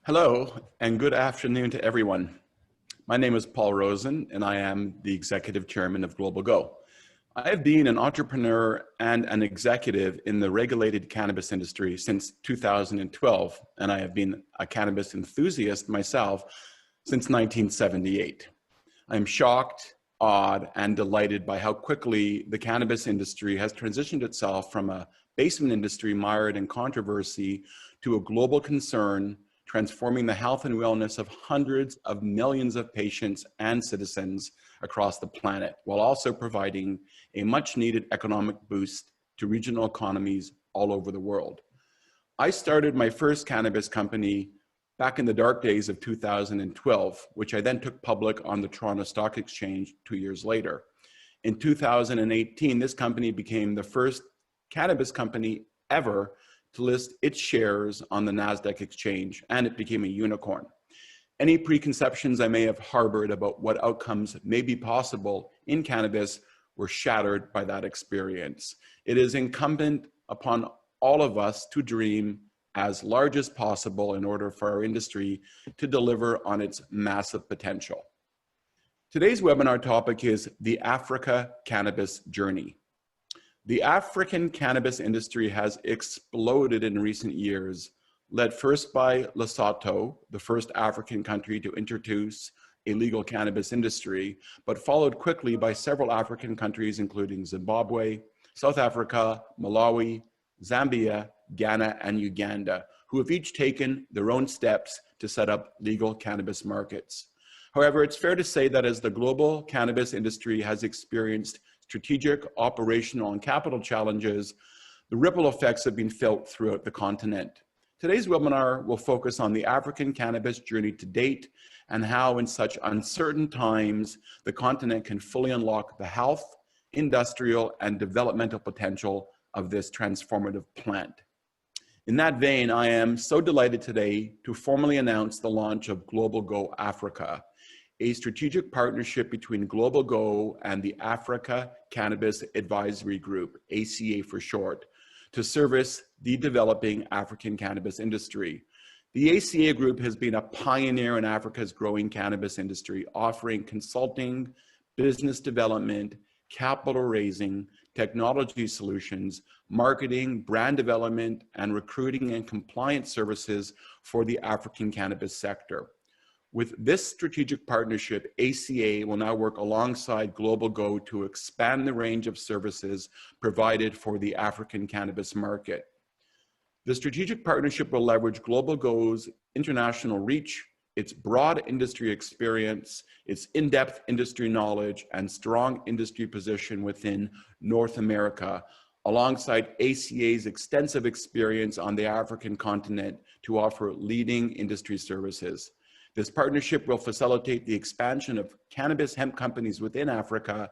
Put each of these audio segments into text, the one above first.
Hello and good afternoon to everyone. My name is Paul Rosen and I am the Executive Chairman of Global Go. I have been an entrepreneur and an executive in the regulated cannabis industry since 2012, and I have been a cannabis enthusiast myself since 1978. I'm shocked, awed, and delighted by how quickly the cannabis industry has transitioned itself from a basement industry mired in controversy to a global concern transforming the health and wellness of hundreds of millions of patients and citizens across the planet, while also providing a much needed economic boost to regional economies all over the world. I started my first cannabis company back in the dark days of 2012, which I then took public on the Toronto Stock Exchange 2 years later. In 2018, this company became the first cannabis company ever to list its shares on the NASDAQ exchange, and it became a unicorn. Any preconceptions I may have harbored about what outcomes may be possible in cannabis were shattered by that experience. It is incumbent upon all of us to dream as large as possible in order for our industry to deliver on its massive potential. Today's webinar topic is the Africa Cannabis Journey. The African cannabis industry has exploded in recent years, led first by Lesotho, the first African country to introduce a legal cannabis industry, but followed quickly by several African countries, including Zimbabwe, South Africa, Malawi, Zambia, Ghana, and Uganda, who have each taken their own steps to set up legal cannabis markets. However, it's fair to say that as the global cannabis industry has experienced strategic, operational, and capital challenges, the ripple effects have been felt throughout the continent. Today's webinar will focus on the African cannabis journey to date and how in such uncertain times, the continent can fully unlock the health, industrial, and developmental potential of this transformative plant. In that vein, I am so delighted today to formally announce the launch of Global Go Africa, a strategic partnership between Global Go and the Africa Cannabis Advisory Group, ACA for short, to service the developing African cannabis industry. The ACA group has been a pioneer in Africa's growing cannabis industry, offering consulting, business development, capital raising, technology solutions, marketing, brand development, and recruiting and compliance services for the African cannabis sector. With this strategic partnership, ACA will now work alongside Global Go to expand the range of services provided for the African cannabis market. The strategic partnership will leverage Global Go's international reach, its broad industry experience, its in-depth industry knowledge, and strong industry position within North America, alongside ACA's extensive experience on the African continent to offer leading industry services. This partnership will facilitate the expansion of cannabis hemp companies within Africa,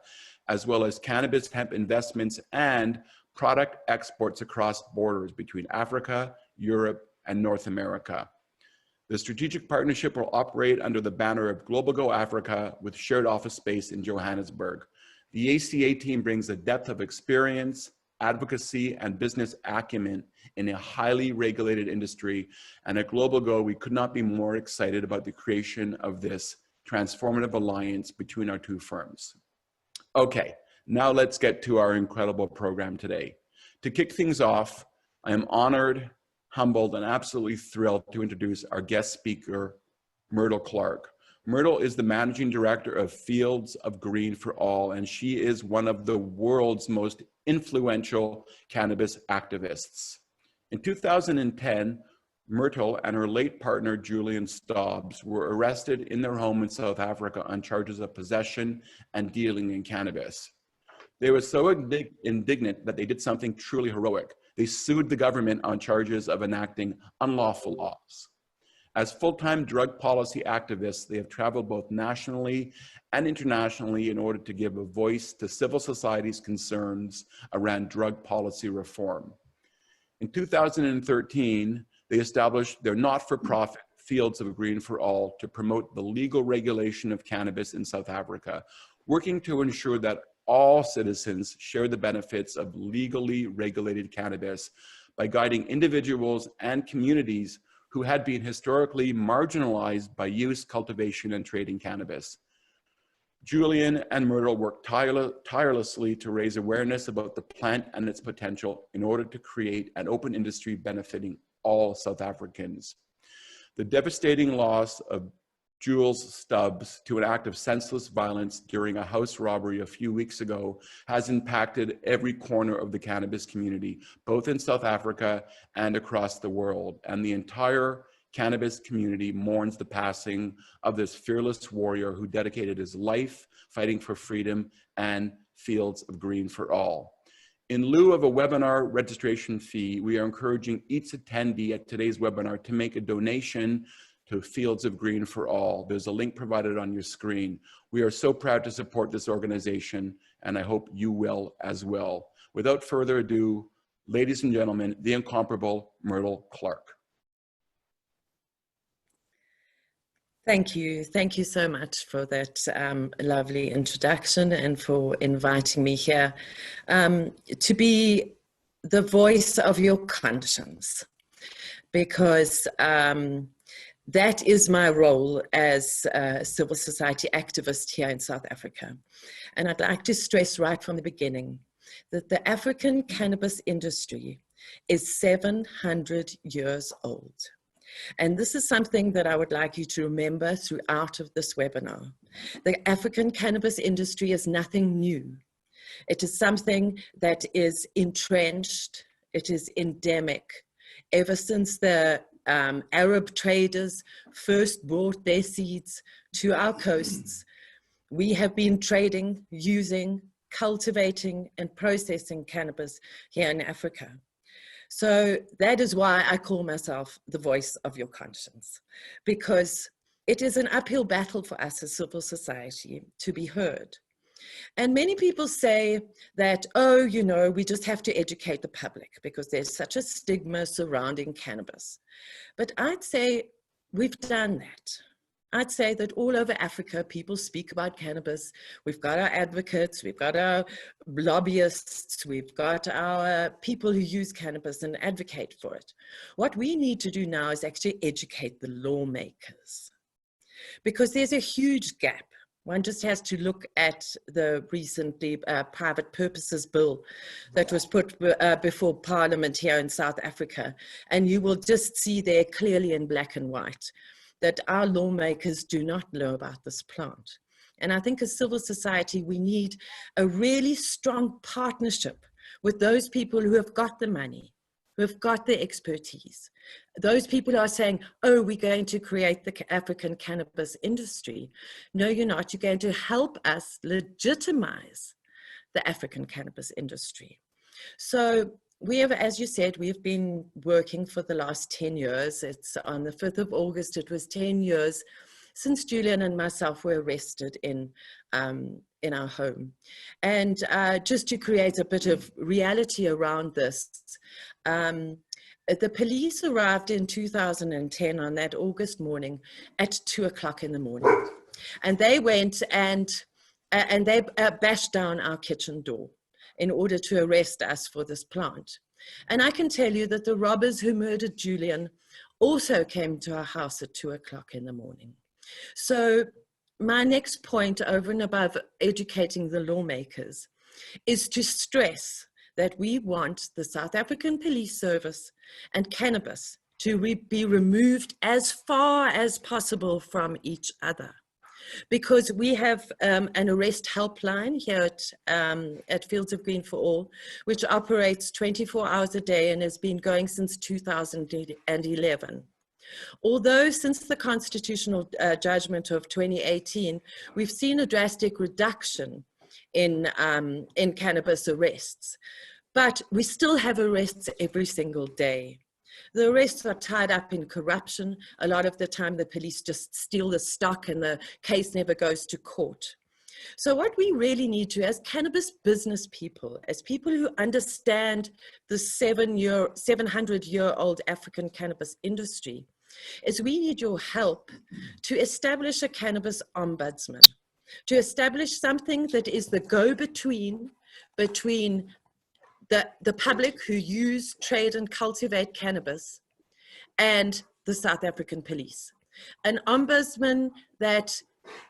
as well as cannabis hemp investments and product exports across borders between Africa, Europe, and North America. The strategic partnership will operate under the banner of Global Go Africa with shared office space in Johannesburg. The ACA team brings a depth of experience, advocacy, and business acumen in a highly regulated industry. And at Global Go, we could not be more excited about the creation of this transformative alliance between our two firms. Okay, now let's get to our incredible program today. To kick things off, I am honored, humbled, and absolutely thrilled to introduce our guest speaker, Myrtle Clarke. Myrtle is the managing director of Fields of Green for All, and she is one of the world's most influential cannabis activists. In 2010, Myrtle and her late partner, Julian Stobbs, were arrested in their home in South Africa on charges of possession and dealing in cannabis. They were so indignant that they did something truly heroic. They sued the government on charges of enacting unlawful laws. As full-time drug policy activists, they have traveled both nationally and internationally in order to give a voice to civil society's concerns around drug policy reform. In 2013, they established their not-for-profit Fields of Green for All to promote the legal regulation of cannabis in South Africa, working to ensure that all citizens share the benefits of legally regulated cannabis by guiding individuals and communities who had been historically marginalized by use, cultivation, and trading cannabis. Julian and Myrtle worked tirelessly to raise awareness about the plant and its potential in order to create an open industry benefiting all South Africans. The devastating loss of Jules Stubbs to an act of senseless violence during a house robbery a few weeks ago has impacted every corner of the cannabis community, both in South Africa and across the world. And the entire cannabis community mourns the passing of this fearless warrior who dedicated his life fighting for freedom and fields of green for all. In lieu of a webinar registration fee, we are encouraging each attendee at today's webinar to make a donation to Fields of Green for All. There's a link provided on your screen. We are so proud to support this organization, and I hope you will as well. Without further ado, ladies and gentlemen, the incomparable Myrtle Clarke. Thank you. Thank you so much for that lovely introduction and for inviting me here to be the voice of your conscience, because that is my role as a civil society activist here in South Africa. And I'd like to stress right from the beginning that the African cannabis industry is 700 years old. And this is something that I would like you to remember throughout of this webinar. The African cannabis industry is nothing new. It is something that is entrenched, it is endemic. Ever since the Arab traders first brought their seeds to our coasts, we have been trading, using, cultivating, and processing cannabis here in Africa. So that is why I call myself the voice of your conscience, because it is an uphill battle for us as civil society to be heard. And many people say that, oh, you know, we just have to educate the public because there's such a stigma surrounding cannabis. But I'd say we've done that. I'd say that all over Africa, people speak about cannabis. We've got our advocates, we've got our lobbyists, we've got our people who use cannabis and advocate for it. What we need to do now is actually educate the lawmakers, because there's a huge gap. One just has to look at the recently private purposes bill that was put before Parliament here in South Africa, and you will just see there clearly in black and white that our lawmakers do not know about this plant. And I think as civil society, we need a really strong partnership with those people who have got the money, who have got the expertise. Those people who are saying, oh, we're going to create the African cannabis industry. No, you're not. You're going to help us legitimize the African cannabis industry. So we have, as you said, we've been working for the last 10 years. It's on the 5th of August, it was 10 years since Julian and myself were arrested in our home. And just to create a bit of reality around this, the police arrived in 2010 on that August morning at 2 o'clock in the morning. And they went and they bashed down our kitchen door in order to arrest us for this plant. And I can tell you that the robbers who murdered Julian also came to our house at 2 o'clock in the morning. So my next point, over and above educating the lawmakers, is to stress that we want the South African Police Service and cannabis to be removed as far as possible from each other. Because we have an arrest helpline here at Fields of Green for All, which operates 24 hours a day and has been going since 2011. Although since the constitutional judgment of 2018, we've seen a drastic reduction in cannabis arrests, but we still have arrests every single day. The arrests are tied up in corruption. A lot of the time the police just steal the stock and the case never goes to court. So what we really need to, as cannabis business people, as people who understand the 700-year-old African cannabis industry, is we need your help to establish a cannabis ombudsman, to establish something that is the go-between between the public who use, trade, and cultivate cannabis and the South African police, an ombudsman that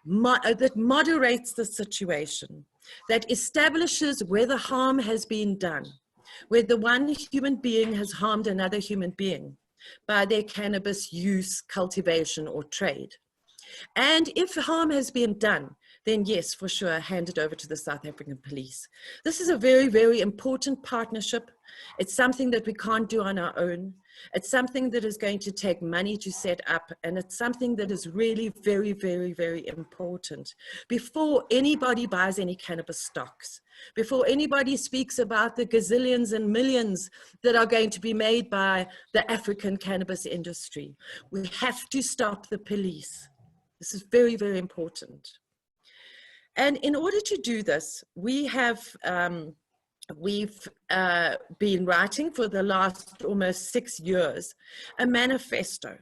moderates the situation, that establishes where the harm has been done, where the one human being has harmed another human being by their cannabis use, cultivation, or trade. And if harm has been done, then yes, for sure, hand it over to the South African police. This is a very, very important partnership. It's something that we can't do on our own. It's something that is going to take money to set up, and it's something that is really very, very, very important. Before anybody buys any cannabis stocks, before anybody speaks about the gazillions and millions that are going to be made by the African cannabis industry, we have to stop the police. This is very, very important. And in order to do this, we have we've been writing for the last almost 6 years a manifesto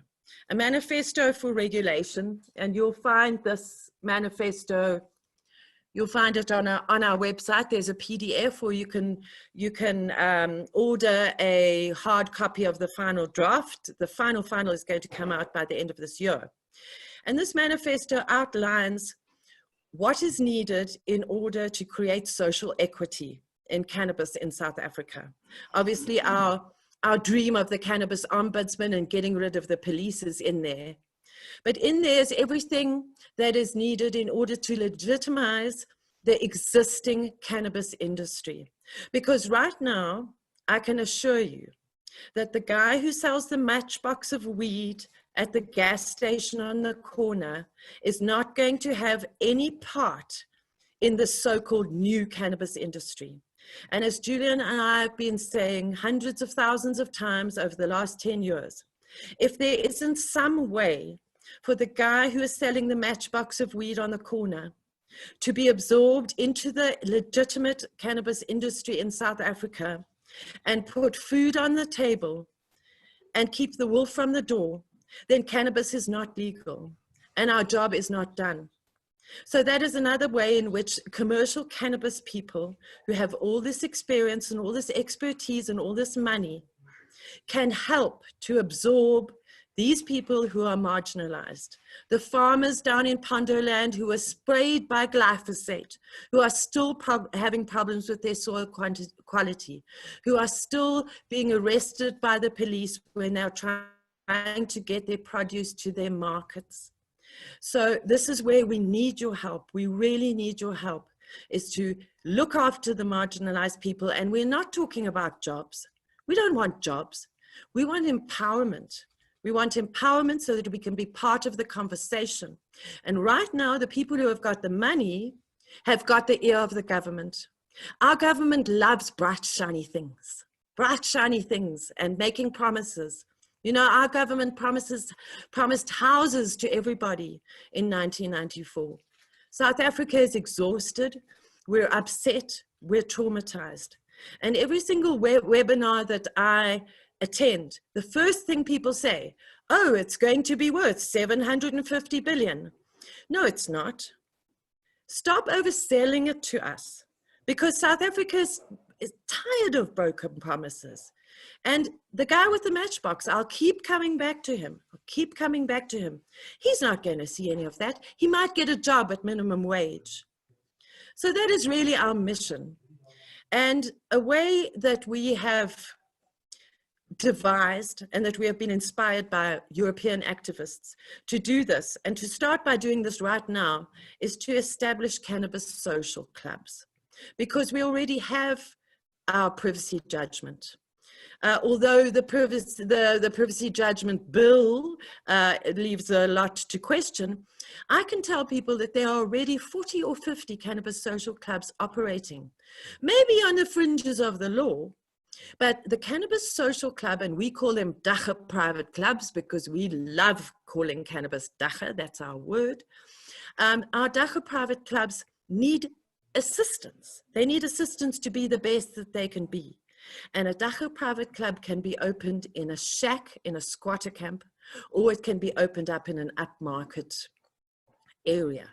for regulation, and you'll find this manifesto. You'll find it on our website. There's a PDF, or you can order a hard copy of the final draft. The final is going to come out by the end of this year. And this manifesto outlines what is needed in order to create social equity in cannabis in South Africa. Obviously, our dream of the cannabis ombudsman and getting rid of the police is in there. But in there is everything that is needed in order to legitimize the existing cannabis industry. Because right now, I can assure you that the guy who sells the matchbox of weed at the gas station on the corner is not going to have any part in the so-called new cannabis industry. And as Julian and I have been saying hundreds of thousands of times over the last 10 years, if there isn't some way for the guy who is selling the matchbox of weed on the corner to be absorbed into the legitimate cannabis industry in South Africa and put food on the table and keep the wolf from the door, then cannabis is not legal and our job is not done. So that is another way in which commercial cannabis people who have all this experience and all this expertise and all this money can help to absorb these people who are marginalized. The farmers down in Pondoland who are sprayed by glyphosate, who are still having problems with their soil quality, who are still being arrested by the police when they're trying to get their produce to their markets. So this is where we need your help. We really need your help, is to look after the marginalized people. And we're not talking about jobs. We don't want jobs. We want empowerment. We want empowerment so that we can be part of the conversation. And right now, the people who have got the money have got the ear of the government. Our government loves bright, shiny things and making promises. You know, our government promised houses to everybody in 1994. South Africa is exhausted. We're upset. We're traumatized. And every single webinar that I attend, the first thing people say, oh, it's going to be worth 750 billion. No, it's not. Stop overselling it to us, because South Africa is tired of broken promises. And the guy with the matchbox, I'll keep coming back to him. He's not going to see any of that. He might get a job at minimum wage. So that is really our mission. And a way that we have devised and that we have been inspired by European activists to do this, and to start by doing this right now, is to establish cannabis social clubs, because we already have our privacy judgment. Although the privacy judgment bill leaves a lot to question, I can tell people that there are already 40 or 50 cannabis social clubs operating, maybe on the fringes of the law, but the Cannabis Social Club, and we call them Dagga private clubs because we love calling cannabis Dagga, that's our word. Our Dagga private clubs need assistance. They need assistance to be the best that they can be. And a Dagga private club can be opened in a shack, in a squatter camp, or it can be opened up in an upmarket area.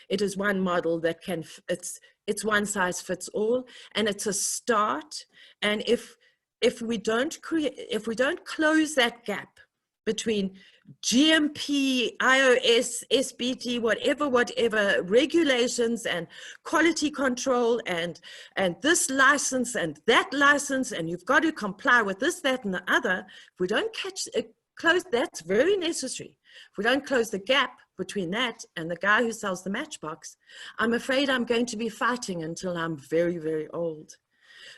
It is one model that can, it's one size fits all, and it's a start. And if we don't close that gap between GMP, iOS, SBT, whatever regulations and quality control and this license and that license, and you've got to comply with this, that, and the other. If we don't close, that's very necessary. If we don't close the gap between that and the guy who sells the matchbox, I'm afraid I'm going to be fighting until I'm very, very old.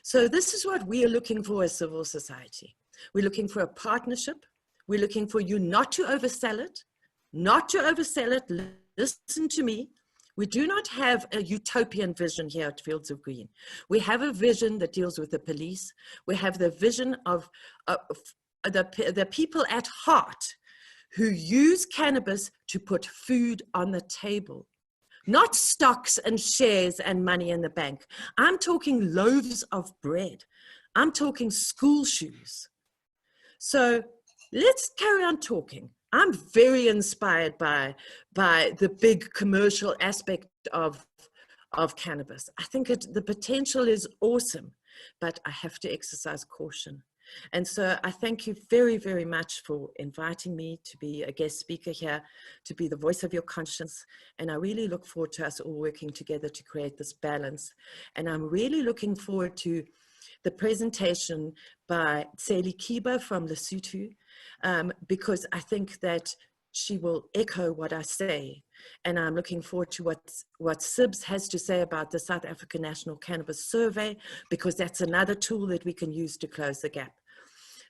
So this is what we are looking for as civil society. We're looking for a partnership. We're looking for you not to oversell it, Listen to me. We do not have a utopian vision here at Fields of Green. We have a vision that deals with the police. We have the vision of the people at heart who use cannabis to put food on the table, not stocks and shares and money in the bank. I'm talking loaves of bread. I'm talking school shoes. So let's carry on talking. I'm very inspired by the big commercial aspect of cannabis. I think the potential is awesome, but I have to exercise caution. And so I thank you very, very much for inviting me to be a guest speaker here, to be the voice of your conscience. And I really look forward to us all working together to create this balance. And I'm really looking forward to the presentation by Myrtle Clarke from Lesotho, because I think that she will echo what I say. And I'm looking forward to what Sibs has to say about the South African National Cannabis Survey, because that's another tool that we can use to close the gap.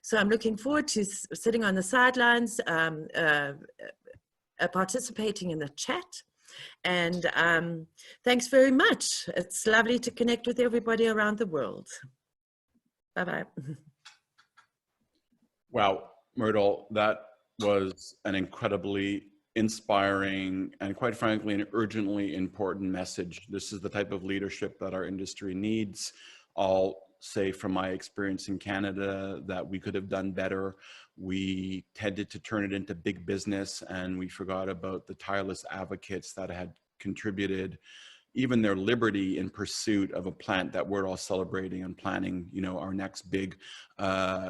So I'm looking forward to sitting on the sidelines, participating in the chat. And thanks very much. It's lovely to connect with everybody around the world. Bye-bye. Wow, Myrtle, that was an incredibly inspiring and, quite frankly, an urgently important message. This is the type of leadership that our industry needs. I'll say from my experience in Canada that we could have done better. We tended to turn it into big business, and we forgot about the tireless advocates that had contributed even their liberty in pursuit of a plant that we're all celebrating and planning, you know, our next big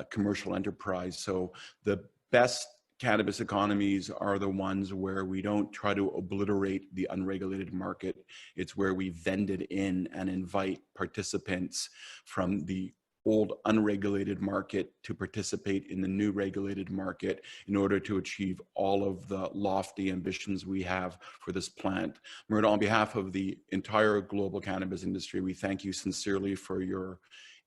commercial enterprise. So the best cannabis economies are the ones where we don't try to obliterate the unregulated market. It's where we vend it in and invite participants from the old unregulated market to participate in the new regulated market in order to achieve all of the lofty ambitions we have for this plant. Myrtle, on behalf of the entire global cannabis industry, we thank you sincerely for your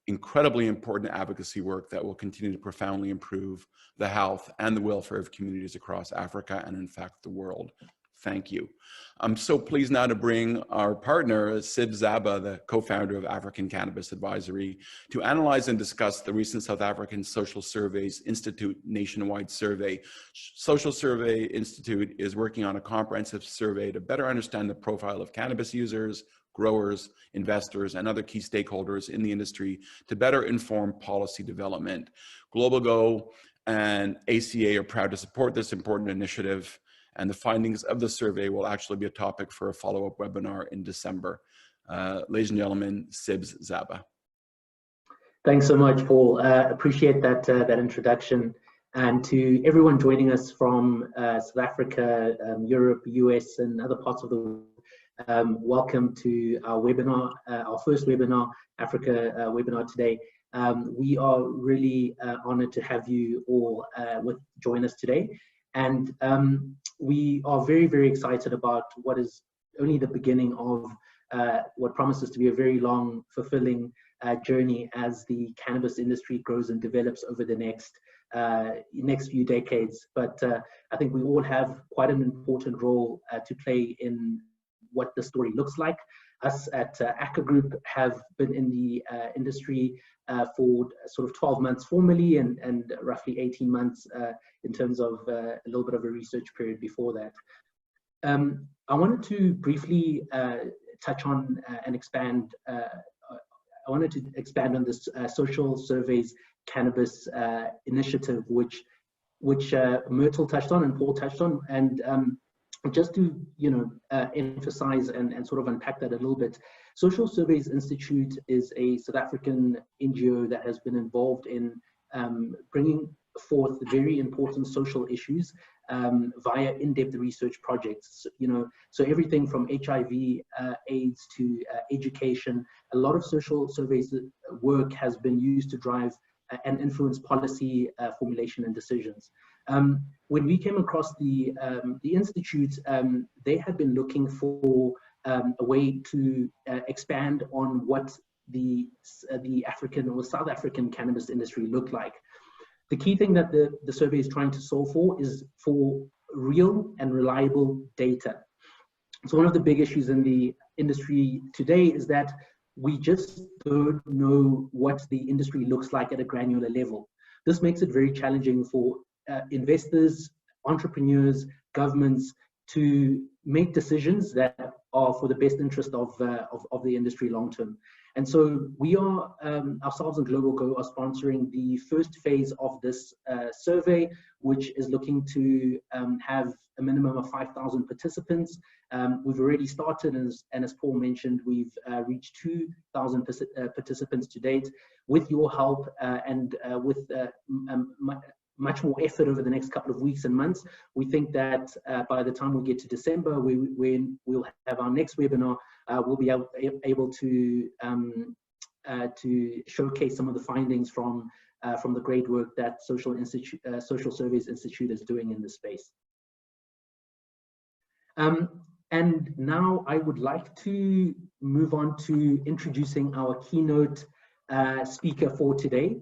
incredibly important advocacy work that will continue to profoundly improve the health and the welfare of communities across Africa and, in fact, the world. Thank you. I'm so pleased now to bring our partner, Sibusiso Xaba, the co-founder of African Cannabis Advisory, to analyze and discuss the recent South African Social Surveys Institute nationwide survey. Social Survey Institute is working on a comprehensive survey to better understand the profile of cannabis users, growers, investors, and other key stakeholders in the industry to better inform policy development. Global Go and ACA are proud to support this important initiative, and the findings of the survey will actually be a topic for a follow-up webinar in December. Ladies and gentlemen, Sibusiso Xaba. Thanks so much, Paul. Appreciate that introduction. And to everyone joining us from South Africa, Europe, US, and other parts of the world, welcome to our webinar, our first webinar, Africa webinar today. We are really honored to have you all join us today. And we are very, very excited about what is only the beginning of what promises to be a very long, fulfilling journey as the cannabis industry grows and develops over the next few decades. But I think we all have quite an important role to play in what the story looks like. Us at ACA Group have been in the industry for sort of 12 months formally and roughly 18 months in terms of a little bit of a research period before that. I wanted to briefly touch on and expand. I wanted to expand on this Social Surveys Cannabis initiative, which Myrtle touched on and Paul touched on, and just to emphasize and sort of unpack that a little bit. Social Surveys Institute is a South African NGO that has been involved in bringing forth very important social issues via in-depth research projects. So everything from HIV, AIDS to education, a lot of social surveys work has been used to drive and influence policy formulation and decisions. When we came across the Institute, they had been looking for a way to expand on what the African or South African cannabis industry looked like. The key thing that the survey is trying to solve for is for real and reliable data. So one of the big issues in the industry today is that we just don't know what the industry looks like at a granular level. This makes it very challenging for investors, entrepreneurs, governments to make decisions that are for the best interest of the industry long term. And so we are, ourselves and Global Go are sponsoring the first phase of this survey, which is looking to have a minimum of 5,000 participants. We've already started, and as Paul mentioned, we've reached 2,000 participants to date. With your help and with much more effort over the next couple of weeks and months, we think that by the time we get to December, we'll have our next webinar. We'll be able to showcase some of the findings from the great work that Social Surveys Institute is doing in this space. And now I would like to move on to introducing our keynote speaker for today,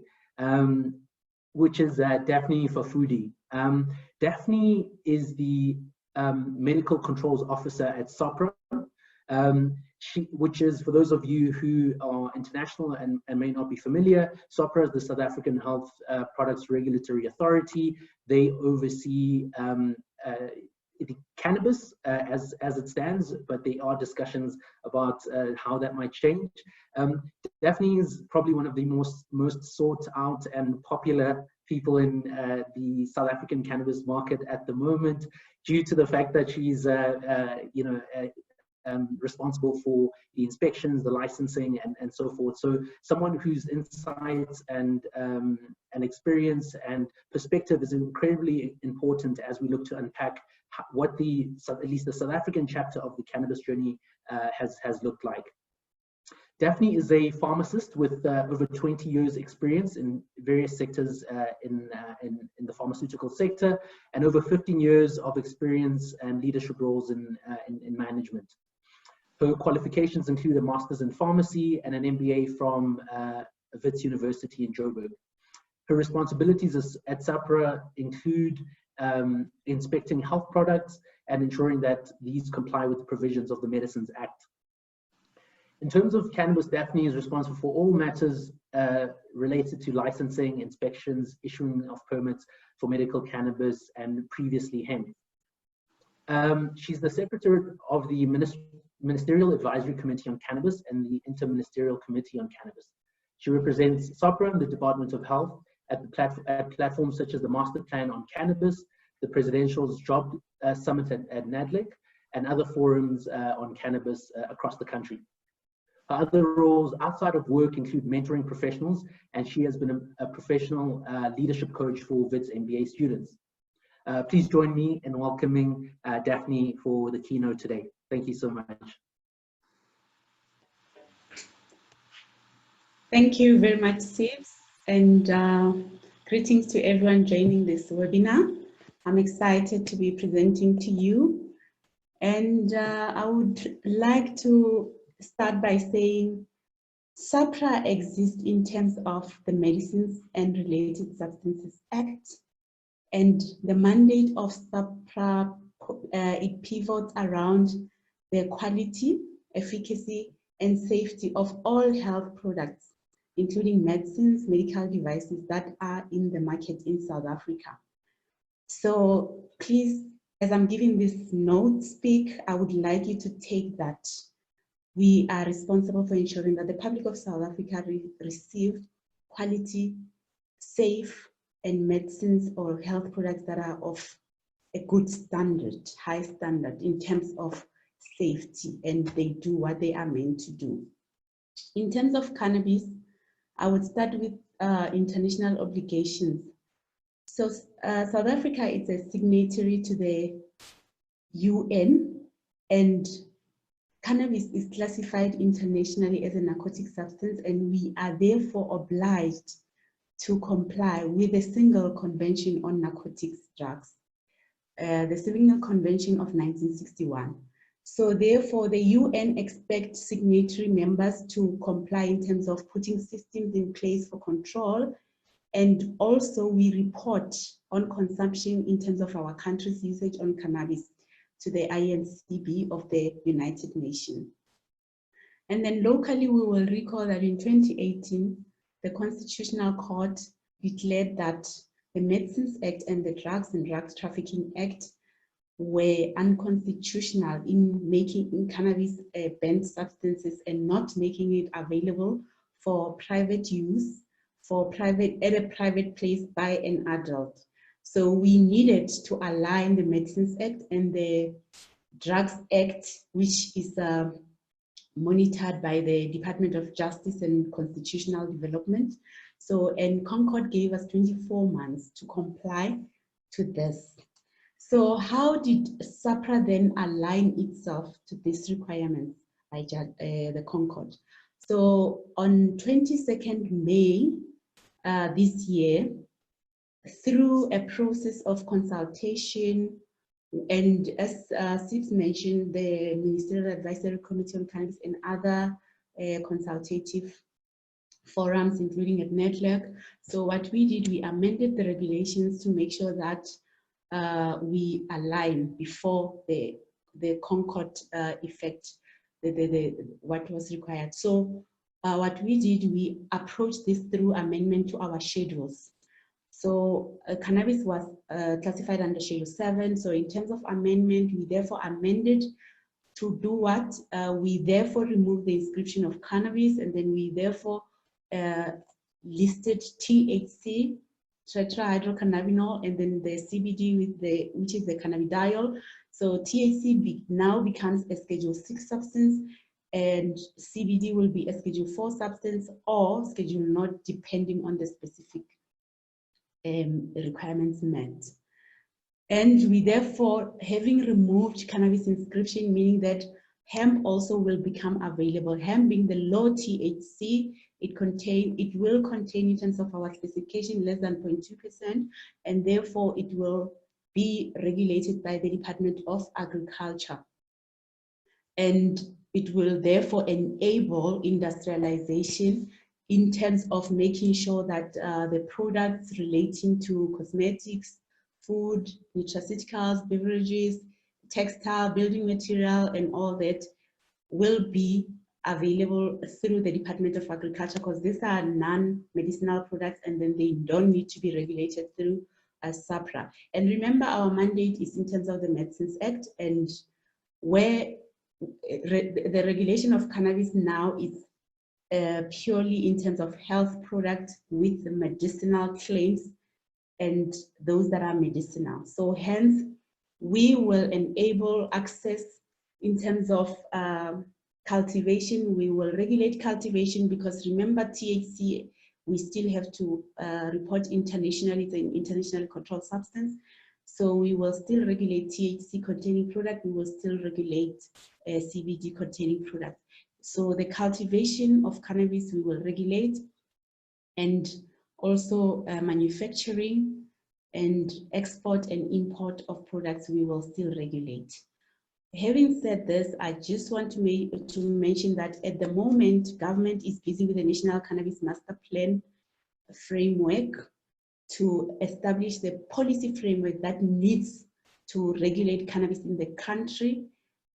which is Daphne Fafudi. Daphne is the Medical Controls Officer at SAHPRA, which is, for those of you who are international and may not be familiar, SAHPRA is the South African Health Products Regulatory Authority. They oversee the cannabis as it stands, but there are discussions about how that might change. Daphne is probably one of the most sought out and popular people in the South African cannabis market at the moment, due to the fact that she's responsible for the inspections, the licensing, and so forth. So someone whose insights and experience and perspective is incredibly important as we look to unpack what at least the South African chapter of the cannabis journey has looked like. Daphne is a pharmacist with over 20 years experience in various sectors in the pharmaceutical sector, and over 15 years of experience and leadership roles in management. Her qualifications include a master's in pharmacy and an MBA from Wits University in Joburg. Her responsibilities at SAHPRA include inspecting health products and ensuring that these comply with the provisions of the Medicines Act. In terms of cannabis, Daphne is responsible for all matters related to licensing, inspections, issuing of permits for medical cannabis, and previously hemp. She's the secretary of the Ministerial Advisory Committee on Cannabis and the Interministerial Committee on Cannabis. She represents SAHPRA and the Department of Health at platforms such as the Master Plan on Cannabis, the Presidential's Job Summit at NADLEC, and other forums on cannabis across the country. Her other roles outside of work include mentoring professionals, and she has been a professional leadership coach for Wits MBA students. Please join me in welcoming Daphne for the keynote today. Thank you so much. Thank you very much, Sibs, and greetings to everyone joining this webinar. I'm excited to be presenting to you, and I would like to start by saying SAHPRA exists in terms of the Medicines and Related Substances Act, and the mandate of SAHPRA, it pivots around the quality, efficacy, and safety of all health products, including medicines, medical devices that are in the market in South Africa. So please, as I'm giving this note speak, I would like you to take that we are responsible for ensuring that the public of South Africa receive quality, safe, and medicines or health products that are of a good standard, high standard in terms of safety, and they do what they are meant to do. In terms of cannabis, I would start with international obligations. So South Africa is a signatory to the UN, and cannabis is classified internationally as a narcotic substance, and we are therefore obliged to comply with the Single Convention on Narcotics Drugs, the Single Convention of 1961. So therefore, the UN expects signatory members to comply in terms of putting systems in place for control, and also we report on consumption in terms of our country's usage on cannabis to the INCB of the United Nations. And then locally, we will recall that in 2018, the Constitutional Court declared that the Medicines Act and the Drugs and Drugs Trafficking Act were unconstitutional in making cannabis banned substances and not making it available for private use, at a private place by an adult. So we needed to align the Medicines Act and the Drugs Act, which is monitored by the Department of Justice and Constitutional Development. So, and Concord gave us 24 months to comply to this. So how did SAPRA then align itself to these requirements by the Concord? So on 22nd May this year, through a process of consultation, and as Sips mentioned, the Ministerial Advisory Committee on Cannabis and other consultative forums, including at NETLAC. So what we did, we amended the regulations to make sure that we align before the Concord effect, what was required. So what we did, we approached this through amendment to our schedules. So cannabis was classified under Schedule 7. So in terms of amendment, we therefore amended to do what? We therefore removed the inscription of cannabis, and then we therefore listed THC, tetrahydrocannabinol, and then the CBD which is the cannabidiol. So THC now becomes a Schedule 6 substance, and CBD will be a Schedule 4 substance or Schedule 0, depending on the specific requirements met. And we therefore, having removed cannabis inscription, meaning that hemp also will become available. Hemp being the low THC, it will contain, in terms of our specification, less than 0.2%, and therefore it will be regulated by the Department of Agriculture. And it will therefore enable industrialization in terms of making sure that the products relating to cosmetics, food, nutraceuticals, beverages, textile, building material, and all that will be available through the Department of Agriculture, because these are non-medicinal products, and then they don't need to be regulated through SAPRA. And remember, our mandate is in terms of the Medicines Act, and where the regulation of cannabis now is purely in terms of health products with the medicinal claims and those that are medicinal. So hence, we will enable access in terms of cultivation. We will regulate cultivation, because remember, THC, we still have to report internationally. It's an internationally controlled substance. So we will still regulate THC containing product. We will still regulate CBD containing product. So the cultivation of cannabis we will regulate, and also manufacturing and export and import of products we will still regulate. Having said this, I just want to mention that at the moment, government is busy with the National Cannabis Master Plan framework to establish the policy framework that needs to regulate cannabis in the country,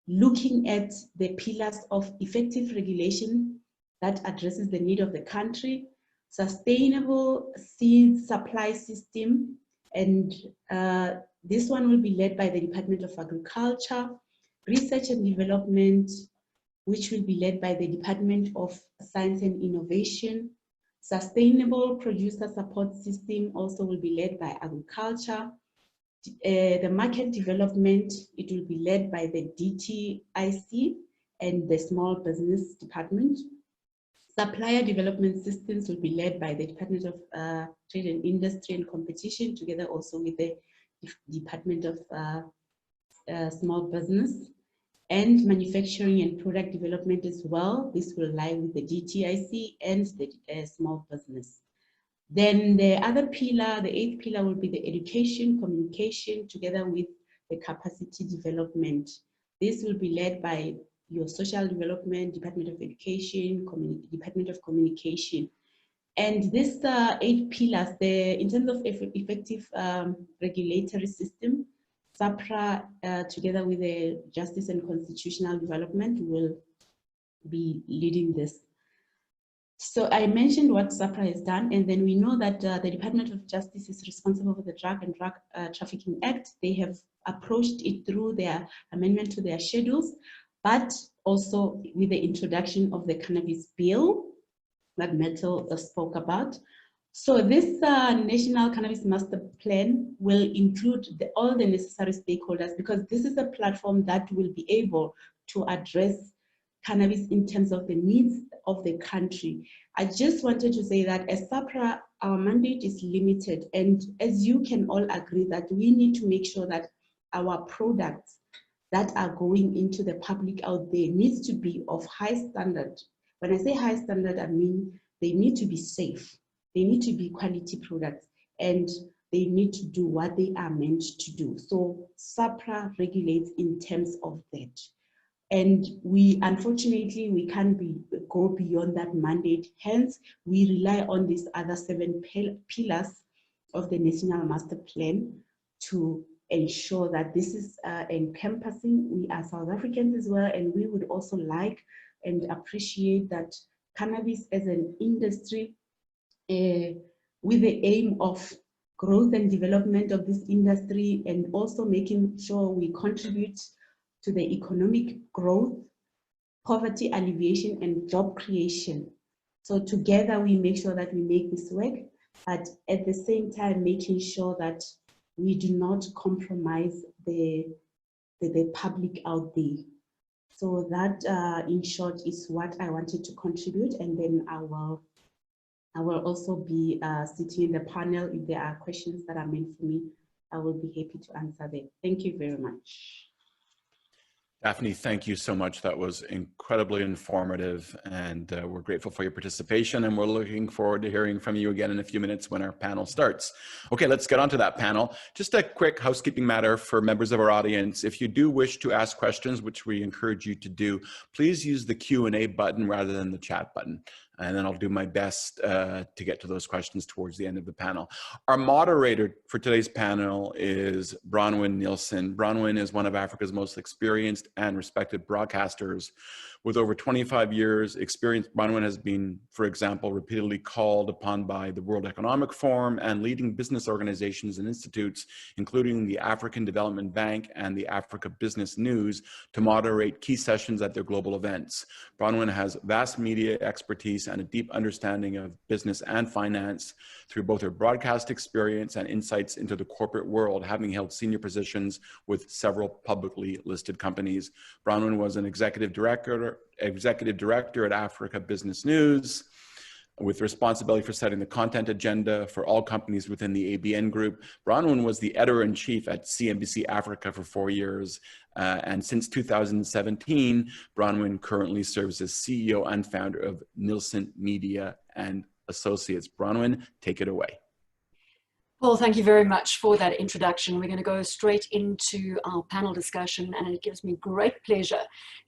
looking at the pillars of effective regulation that addresses the need of the country, sustainable seed supply system, and this one will be led by the Department of Agriculture, research and development, which will be led by the Department of Science and Innovation, sustainable producer support system also will be led by agriculture. The market development, it will be led by the DTIC and the small business department. Supplier development systems will be led by the Department of Trade and Industry and Competition, together also with the Department of Small Business, and manufacturing and product development as well. This will lie with the DTIC and the small business. Then the other pillar, the 8th pillar, will be the education, communication, together with the capacity development. This will be led by your social development, Department of Education, Department of Communication. And this 8 pillars, in terms of effective regulatory system, SAPRA, together with the Justice and Constitutional Development, will be leading this. So I mentioned what SAPRA has done, and then we know that the Department of Justice is responsible for the Drug and Drug Trafficking Act. They have approached it through their amendment to their schedules, but also with the introduction of the cannabis bill that Myrtle spoke about. So this National Cannabis Master Plan will include all the necessary stakeholders, because this is a platform that will be able to address cannabis in terms of the needs of the country. I just wanted to say that as SAPRA, our mandate is limited, and as you can all agree that we need to make sure that our products that are going into the public out there needs to be of high standard. When I say high standard, I mean they need to be safe, they need to be quality products, and they need to do what they are meant to do. So SAPRA regulates in terms of that. And unfortunately, we can't go beyond that mandate. Hence, we rely on these other 7 pillars of the National Master Plan to ensure that this is encompassing. We are South Africans as well, and we would also like and appreciate that cannabis as an industry, with the aim of growth and development of this industry, and also making sure we contribute to the economic growth, poverty alleviation, and job creation. So together we make sure that we make this work, but at the same time making sure that we do not compromise the public out there. So that, in short, is what I wanted to contribute, and then I will also be sitting in the panel. If there are questions that are meant for me, I will be happy to answer them. Thank you very much. Daphne, thank you so much. That was incredibly informative, and we're grateful for your participation, and we're looking forward to hearing from you again in a few minutes when our panel starts. Okay, let's get on to that panel. Just a quick housekeeping matter for members of our audience. If you do wish to ask questions, which we encourage you to do, please use the Q&A button rather than the chat button. And then I'll do my best to get to those questions towards the end of the panel. Our moderator for today's panel is Bronwyn Nielsen. Bronwyn is one of Africa's most experienced and respected broadcasters. With over 25 years experience, Bronwyn has been, for example, repeatedly called upon by the World Economic Forum and leading business organizations and institutes, including the African Development Bank and the Africa Business News, to moderate key sessions at their global events. Bronwyn has vast media expertise and a deep understanding of business and finance through both her broadcast experience and insights into the corporate world, having held senior positions with several publicly listed companies. Bronwyn was an executive director at Africa Business News, with responsibility for setting the content agenda for all companies within the ABN group. Bronwyn was the editor-in-chief at CNBC Africa for 4 years. And since 2017, Bronwyn currently serves as CEO and founder of Nielsen Media and Associates. Bronwyn, take it away. Paul, thank you very much for that introduction. We're going to go straight into our panel discussion, and it gives me great pleasure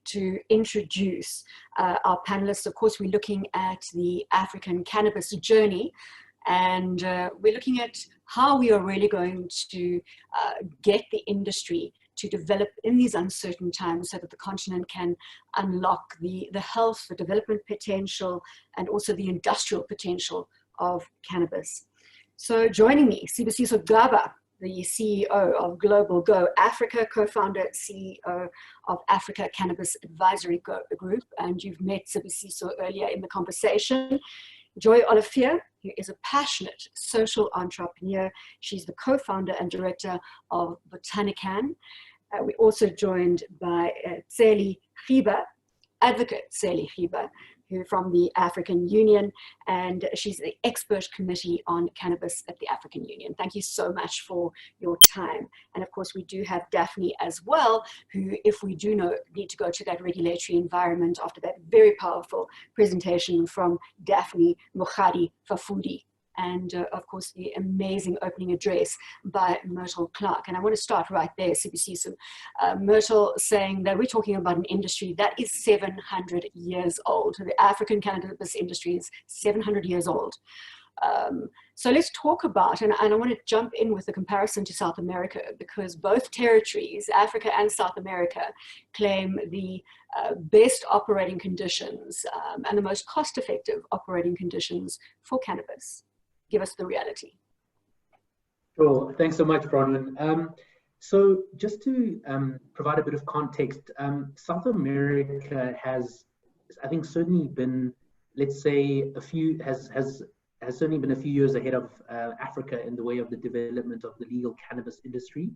to introduce our panelists. Of course, we're looking at the African cannabis journey, and we're looking at how we are really going to get the industry to develop in these uncertain times so that the continent can unlock the health, the development potential, and also the industrial potential of cannabis. So joining me, Sibusiso Xaba, the CEO of Global Go Africa, co-founder, CEO of Africa Cannabis Advisory Group, and you've met Sibusiso earlier in the conversation. Joy Olivier, who is a passionate social entrepreneur. She's the co-founder and director of Botanican. We're also joined by Tseli Xaba, advocate Tseli Xaba, from the African Union, and she's the expert committee on cannabis at the African Union. Thank you so much for your time. And of course, we do have Daphne as well, who, if we do need to go to that regulatory environment after that very powerful presentation from Daphne Mogadi Fafudi, and of course the amazing opening address by Myrtle Clarke. And I want to start right there, Sibusiso. Myrtle saying that we're talking about an industry that is 700 years old. The African cannabis industry is 700 years old. So let's talk about, and I want to jump in with the comparison to South America, because both territories, Africa and South America, claim the best operating conditions and the most cost-effective operating conditions for cannabis. Give us the reality. Sure. Thanks so much, Bronwyn. So just to provide a bit of context, South America has, I think, certainly been, let's say, has certainly been a few years ahead of Africa in the way of the development of the legal cannabis industry.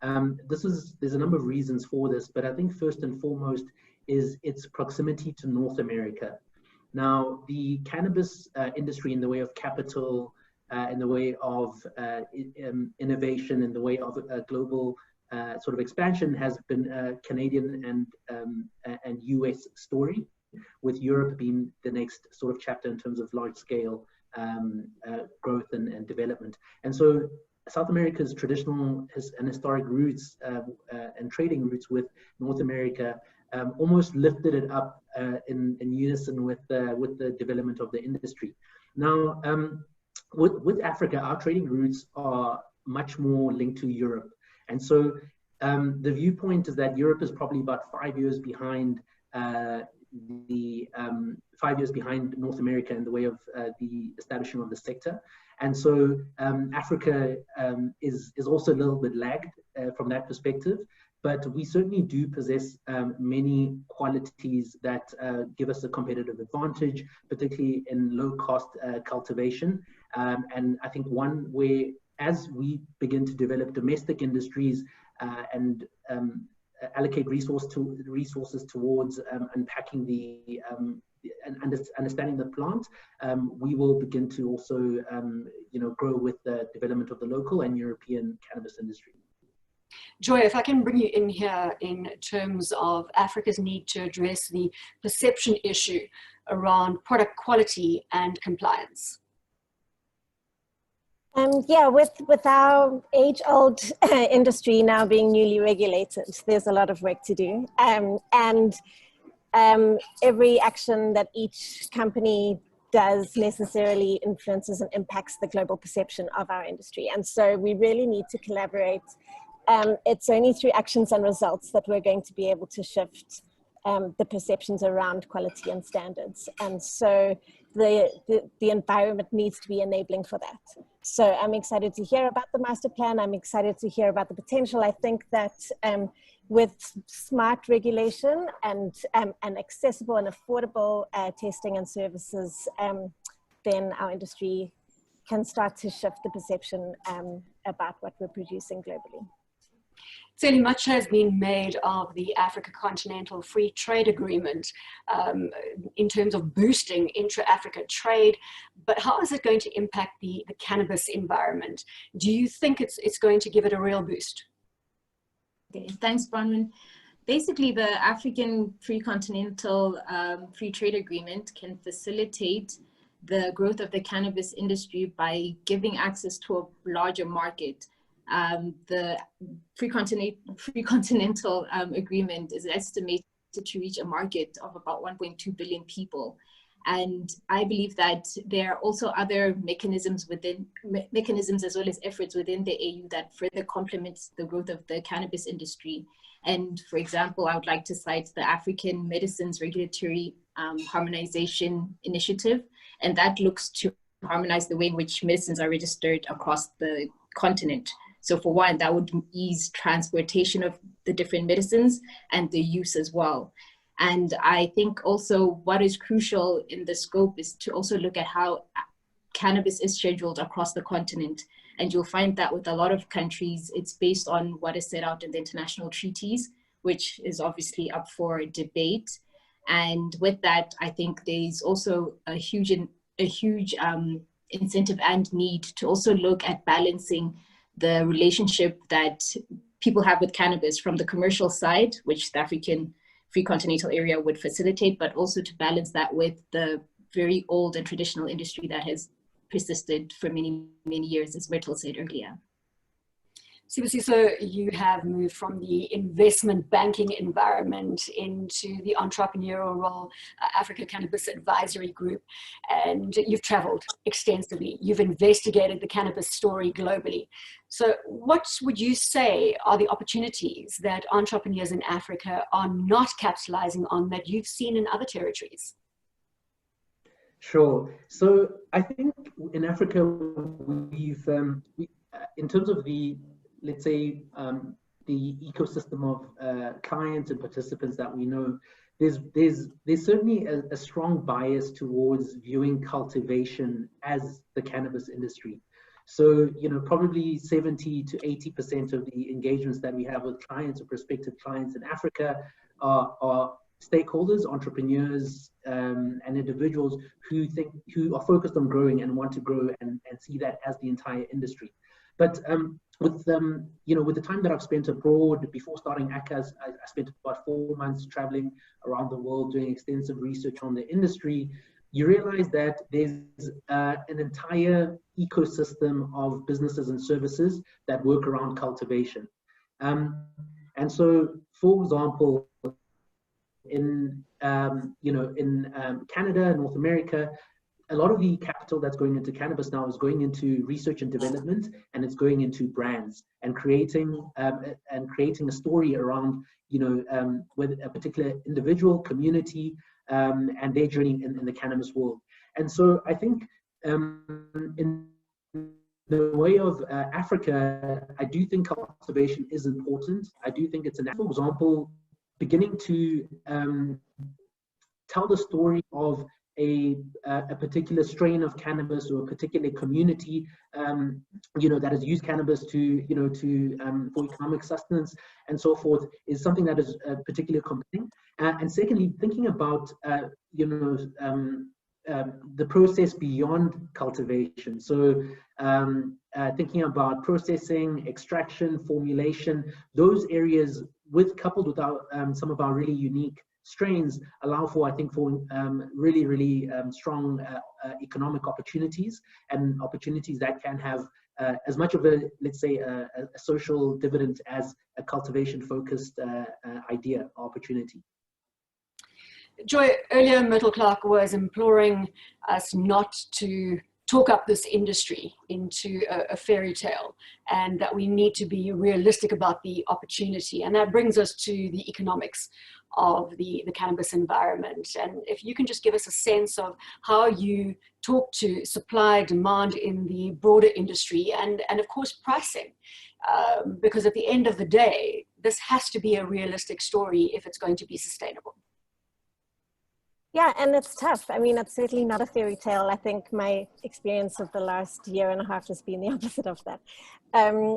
There's a number of reasons for this, but I think first and foremost is its proximity to North America. Now, the cannabis industry, in the way of capital, in the way of innovation, in the way of global sort of expansion, has been a Canadian and US story, with Europe being the next sort of chapter in terms of large-scale growth and development. And so South America's traditional and historic roots and trading roots with North America almost lifted it up in unison with the development of the industry. Now, with Africa, our trading routes are much more linked to Europe. And so the viewpoint is that Europe is probably about 5 years behind 5 years behind North America in the way of the establishment of the sector. And so Africa is also a little bit lagged from that perspective. But we certainly do possess many qualities that give us a competitive advantage, particularly in low-cost cultivation. And I think one where, as we begin to develop domestic industries and allocate resources towards unpacking and understanding the plant, we will begin to also, grow with the development of the local and European cannabis industry. Joy, if I can bring you in here in terms of Africa's need to address the perception issue around product quality and compliance. Yeah, with our age-old industry now being newly regulated, there's a lot of work to do. Every action that each company does necessarily influences and impacts the global perception of our industry. And so we really need to collaborate. It's only through actions and results that we're going to be able to shift the perceptions around quality and standards. And so the environment needs to be enabling for that. So I'm excited to hear about the master plan. I'm excited to hear about the potential. I think that with smart regulation and accessible and affordable testing and services, then our industry can start to shift the perception about what we're producing globally. Certainly much has been made of the Africa Continental Free Trade Agreement in terms of boosting intra-Africa trade, but how is it going to impact the cannabis environment? Do you think it's going to give it a real boost? Okay, thanks, Bronwyn. Basically, the African Free Continental Free Trade Agreement can facilitate the growth of the cannabis industry by giving access to a larger market. The Free Continental Agreement is estimated to reach a market of about 1.2 billion people. And I believe that there are also other mechanisms as well as efforts within the AU that further complements the growth of the cannabis industry. And for example, I would like to cite the African Medicines Regulatory Harmonization Initiative, and that looks to harmonize the way in which medicines are registered across the continent. So for one, that would ease transportation of the different medicines and the use as well. And I think also what is crucial in the scope is to also look at how cannabis is scheduled across the continent. And you'll find that with a lot of countries, it's based on what is set out in the international treaties, which is obviously up for debate. And with that, I think there's also a huge incentive and need to also look at balancing the relationship that people have with cannabis from the commercial side, which the African Free Continental Area would facilitate, but also to balance that with the very old and traditional industry that has persisted for many, many years, as Myrtle said earlier. Sibusiso, you have moved from the investment banking environment into the entrepreneurial role, Africa Cannabis Advisory Group, and you've traveled extensively. You've investigated the cannabis story globally. So what would you say are the opportunities that entrepreneurs in Africa are not capitalizing on that you've seen in other territories? Sure. So I think in Africa, we've, in terms of the, let's say, the ecosystem of clients and participants that we know, there's certainly a strong bias towards viewing cultivation as the cannabis industry. So, you know, probably 70 to 80% of the engagements that we have with clients or prospective clients in Africa are stakeholders, entrepreneurs, and individuals who are focused on growing and want to grow and see that as the entire industry. But with the time that I've spent abroad before starting ACAS, I spent about 4 months traveling around the world doing extensive research on the industry. You realize that there's an entire ecosystem of businesses and services that work around cultivation. And so, for example, in Canada, North America, a lot of the capital that's going into cannabis now is going into research and development, and it's going into brands and creating a story around, with a particular individual, community, and their journey in the cannabis world. And so I think in the way of Africa, I do think cultivation is important. I do think it's for example, beginning to tell the story of a particular strain of cannabis or a particular community, that has used cannabis for economic sustenance and so forth, is something that is particularly compelling. And secondly, thinking about the process beyond cultivation. So thinking about processing, extraction, formulation, those areas, coupled with our some of our really unique strains, allow for, I think, for really strong economic opportunities, and opportunities that can have as much of a, let's say, a social dividend as a cultivation-focused idea or opportunity. Joy, earlier Myrtle Clarke was imploring us not to talk up this industry into a fairy tale, and that we need to be realistic about the opportunity. And that brings us to the economics of the cannabis environment. And if you can just give us a sense of how you talk to supply, demand in the broader industry, and of course pricing, because at the end of the day, this has to be a realistic story if it's going to be sustainable. Yeah, and it's tough. I mean, it's certainly not a fairy tale. I think my experience of the last year and a half has been the opposite of that.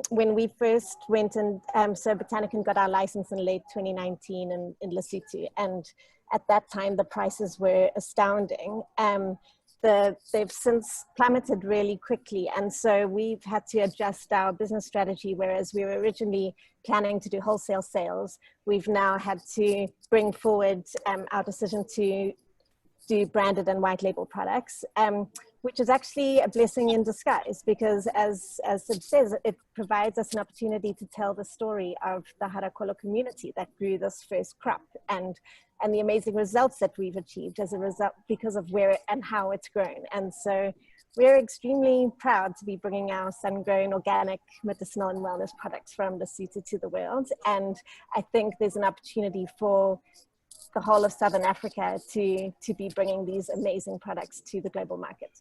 When we first went and so Botanican got our license in late 2019 in Lesotho, and at that time the prices were astounding. They've since plummeted really quickly, and so we've had to adjust our business strategy. Whereas we were originally planning to do wholesale sales, we've now had to bring forward our decision to do branded and white label products, which is actually a blessing in disguise, because as Sib says, it provides us an opportunity to tell the story of the Harakolo community that grew this first crop, and the amazing results that we've achieved as a result because of where and how it's grown. And so we're extremely proud to be bringing our sun-grown, organic, medicinal and wellness products from Lesotho to the world. And I think there's an opportunity for the whole of Southern Africa to be bringing these amazing products to the global market.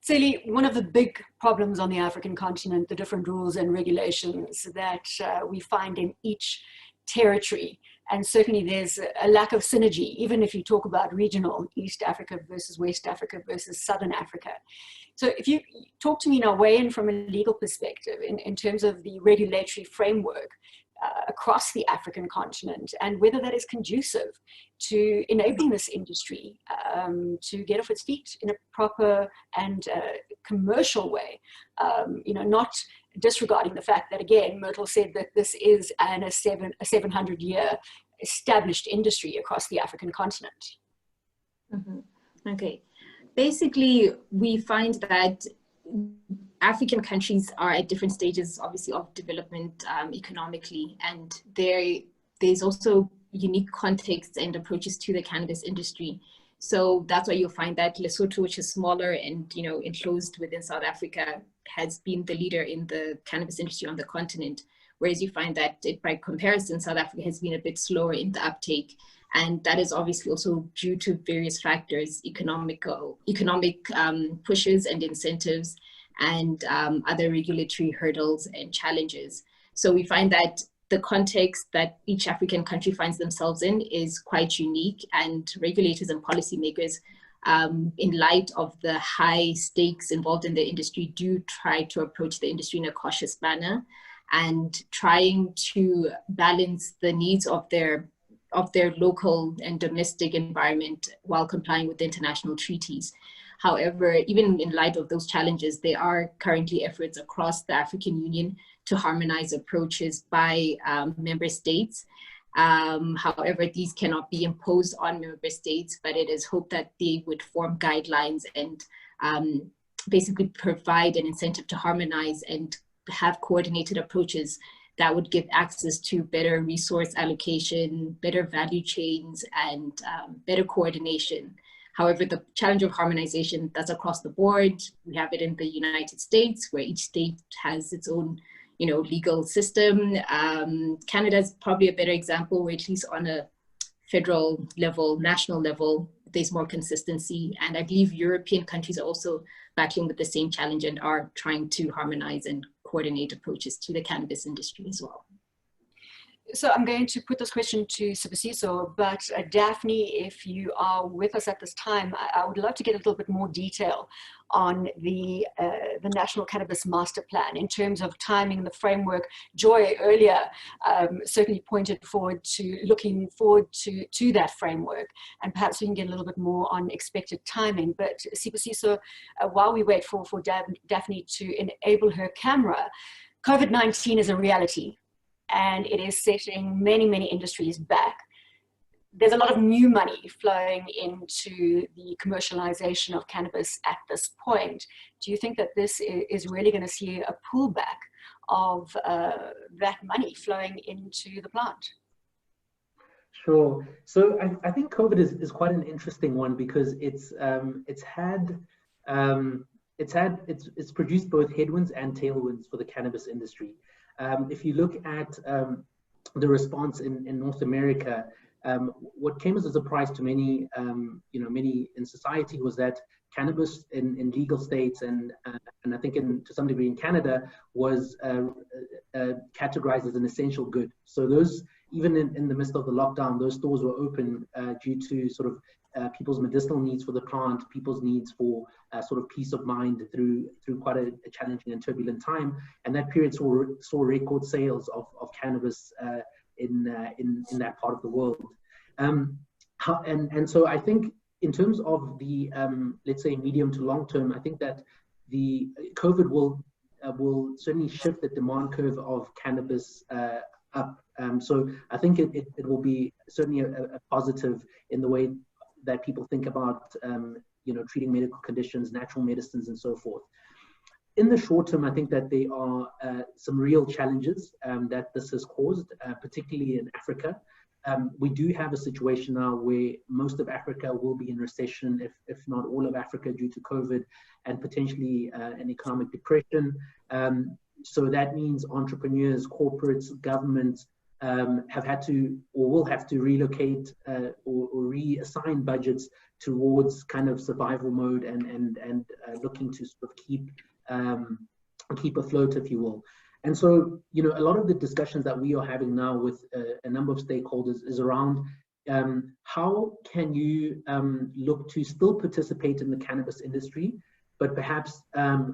Tseli, one of the big problems on the African continent, the different rules and regulations that we find in each territory, and certainly there's a lack of synergy, even if you talk about regional, East Africa versus West Africa versus Southern Africa. So if you talk to me now, weigh in from a legal perspective in terms of the regulatory framework, across the African continent, and whether that is conducive to enabling this industry to get off its feet in a proper and commercial way, not disregarding the fact that, again, Myrtle said that this is a 700-year established industry across the African continent. Mm-hmm. Okay. Basically, we find that African countries are at different stages, obviously, of development economically, and there's also unique contexts and approaches to the cannabis industry. So that's why you'll find that Lesotho, which is smaller and enclosed within South Africa, has been the leader in the cannabis industry on the continent, whereas you find that by comparison, South Africa has been a bit slower in the uptake. And that is obviously also due to various factors, economic pushes and incentives, and other regulatory hurdles and challenges. So we find that the context that each African country finds themselves in is quite unique, and regulators and policymakers, in light of the high stakes involved in the industry, do try to approach the industry in a cautious manner, and trying to balance the needs of their local and domestic environment while complying with the international treaties. However, even in light of those challenges, there are currently efforts across the African Union to harmonize approaches by member states. However, these cannot be imposed on member states, but it is hoped that they would form guidelines and basically provide an incentive to harmonize and have coordinated approaches that would give access to better resource allocation, better value chains, and better coordination. However, the challenge of harmonization, that's across the board. We have it in the United States, where each state has its own legal system. Canada is probably a better example, where at least on a federal level, national level, there's more consistency. And I believe European countries are also battling with the same challenge and are trying to harmonize and coordinate approaches to the cannabis industry as well. So I'm going to put this question to Sibusiso, but Daphne, if you are with us at this time, I would love to get a little bit more detail on the National Cannabis Master Plan in terms of timing, the framework. Joy earlier certainly pointed forward to looking forward to that framework, and perhaps we can get a little bit more on expected timing. But Sibusiso, while we wait for Daphne to enable her camera, COVID-19 is a reality, and it is setting many, many industries back. There's a lot of new money flowing into the commercialization of cannabis at this point. Do you think that this is really going to see a pullback of that money flowing into the plant? Sure. So I think COVID is quite an interesting one, because it's produced both headwinds and tailwinds for the cannabis industry. If you look at the response in North America, what came as a surprise to many, many in society, was that cannabis in legal states and I think to some degree in Canada was categorized as an essential good. So those, even in the midst of the lockdown, those stores were open due to sort of people's medicinal needs for the plant, people's needs for sort of peace of mind through quite a challenging and turbulent time. And that period saw record sales of cannabis in that part of the world. And so I think in terms of the let's say medium to long term, I think that the COVID will certainly shift the demand curve of cannabis up. So I think it will be certainly a positive in the way that people think about treating medical conditions, natural medicines, and so forth. In the short term, I think that there are some real challenges that this has caused, particularly in Africa. We do have a situation now where most of Africa will be in recession, if not all of Africa, due to COVID and potentially an economic depression. So that means entrepreneurs, corporates, governments have had to or will have to relocate or reassign budgets towards kind of survival mode and looking to sort of keep afloat, if you will. And so, a lot of the discussions that we are having now with a number of stakeholders is around how can you look to still participate in the cannabis industry, but perhaps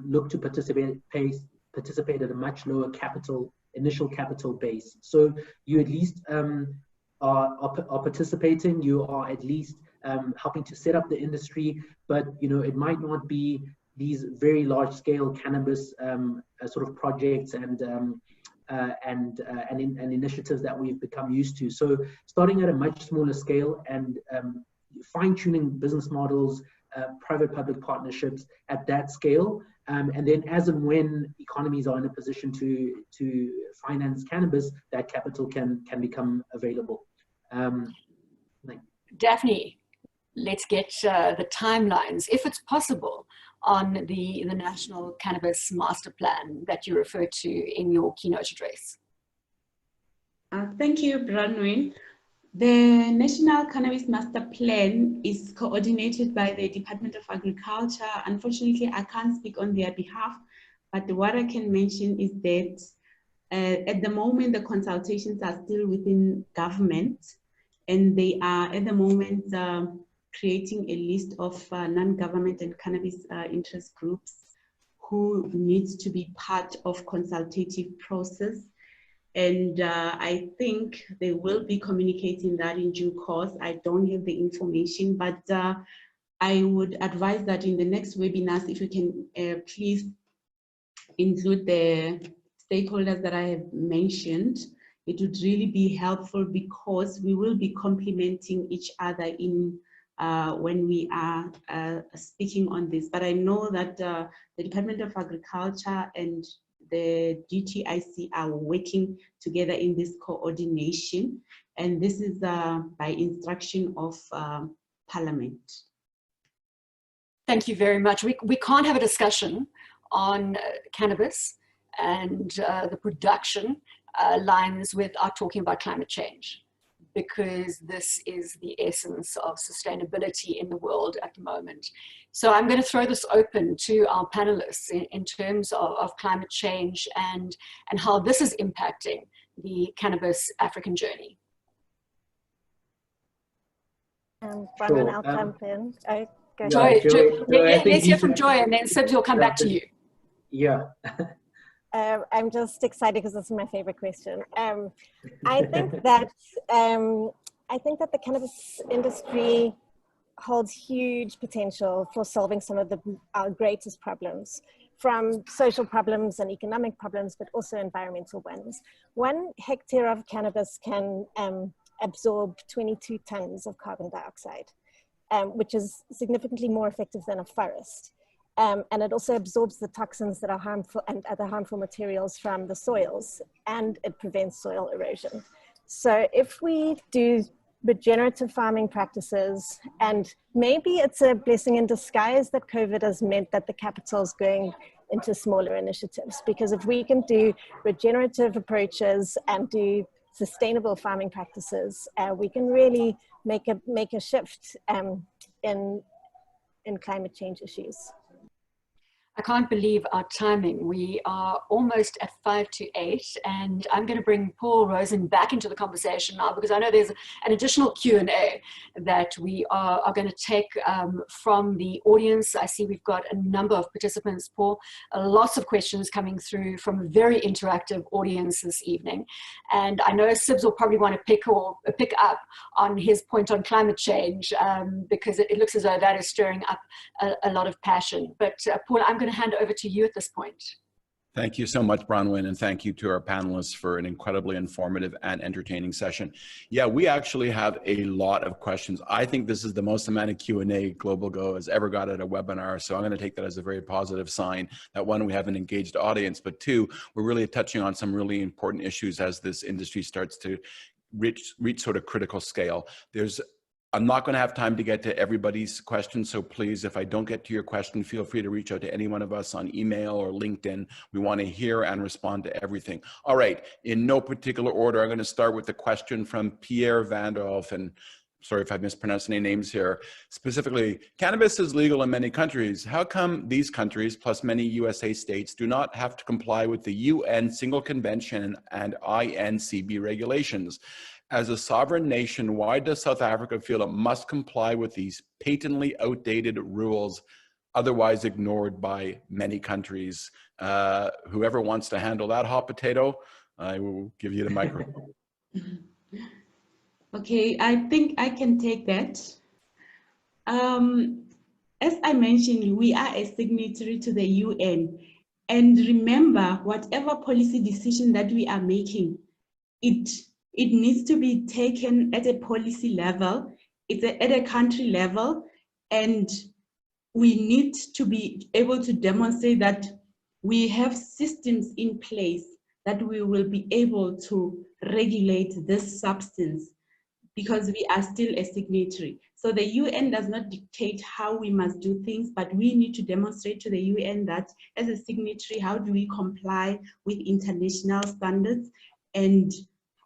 look to participate at a much lower capital initial capital base. So you at least are participating, you are at least helping to set up the industry, but it might not be these very large scale cannabis sort of projects and initiatives that we've become used to. So starting at a much smaller scale and fine-tuning business models, private-public partnerships at that scale, and then as and when economies are in a position to finance cannabis, that capital can become available. Daphne, let's get the timelines, if it's possible, on the National Cannabis Master Plan that you referred to in your keynote address. Thank you, Bronwyn. The National Cannabis Master Plan is coordinated by the Department of Agriculture. Unfortunately, I can't speak on their behalf, but what I can mention is that at the moment, the consultations are still within government, and they are at the moment creating a list of non-government and cannabis interest groups who needs to be part of consultative process. And I think they will be communicating that in due course. I don't have the information, but I would advise that in the next webinars, if you can please include the stakeholders that I have mentioned, it would really be helpful because we will be complementing each other in when we are speaking on this. But I know that the Department of Agriculture and the DTIC are working together in this coordination, and this is by instruction of Parliament. Thank you very much. We can't have a discussion on cannabis and the production lines without talking about climate change, because this is the essence of sustainability in the world at the moment. So I'm going to throw this open to our panelists in terms of climate change and how this is impacting the cannabis African journey. Bronwyn, I'll jump in. Joy, let's hear from Joy, and then Sibs will come back to you. Yeah. I'm just excited because this is my favorite question. I think that the cannabis industry holds huge potential for solving some of our greatest problems, from social problems and economic problems, but also environmental ones. 1 hectare of cannabis can absorb 22 tons of carbon dioxide, which is significantly more effective than a forest. And it also absorbs the toxins that are harmful and other harmful materials from the soils, and it prevents soil erosion. So if we do regenerative farming practices, and maybe it's a blessing in disguise that COVID has meant that the capital is going into smaller initiatives, because if we can do regenerative approaches and do sustainable farming practices, we can really make a shift in climate change issues. I can't believe our timing. We are almost at 5 to 8, and I'm going to bring Paul Rosen back into the conversation now, because I know there's an additional Q&A that we are going to take from the audience. I see we've got a number of participants, Paul, lots of questions coming through from a very interactive audience this evening. And I know Sibs will probably want to pick up on his point on climate change, because it looks as though that is stirring up a lot of passion. But Paul, I'm going to hand over to you at this point. Thank you so much, Bronwyn, and thank you to our panelists for an incredibly informative and entertaining session. Yeah, we actually have a lot of questions. I think this is the most amount of Q&A Global Go has ever got at a webinar, so I'm going to take that as a very positive sign that 1, we have an engaged audience, but 2, we're really touching on some really important issues as this industry starts to reach sort of critical scale. I'm not going to have time to get to everybody's questions, so please, if I don't get to your question, feel free to reach out to any one of us on email or LinkedIn. We want to hear and respond to everything. All right, in no particular order, I'm going to start with the question from Pierre Vandolph, and sorry if I mispronounced any names here. Specifically, cannabis is legal in many countries. How come these countries, plus many USA states, do not have to comply with the UN Single Convention and INCB regulations? As a sovereign nation, why does South Africa feel it must comply with these patently outdated rules, otherwise ignored by many countries? Whoever wants to handle that hot potato, I will give you the microphone. Okay, I think I can take that. As I mentioned, we are a signatory to the UN. And remember, whatever policy decision that we are making, it needs to be taken at a policy level, at a country level, and we need to be able to demonstrate that we have systems in place that we will be able to regulate this substance, because we are still a signatory. So the UN does not dictate how we must do things, but we need to demonstrate to the UN that as a signatory, how do we comply with international standards, and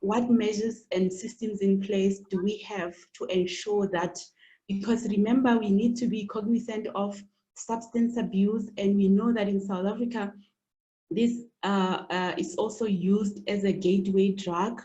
what measures and systems in place do we have to ensure that, because remember, we need to be cognizant of substance abuse, and we know that in South Africa, this is also used as a gateway drug.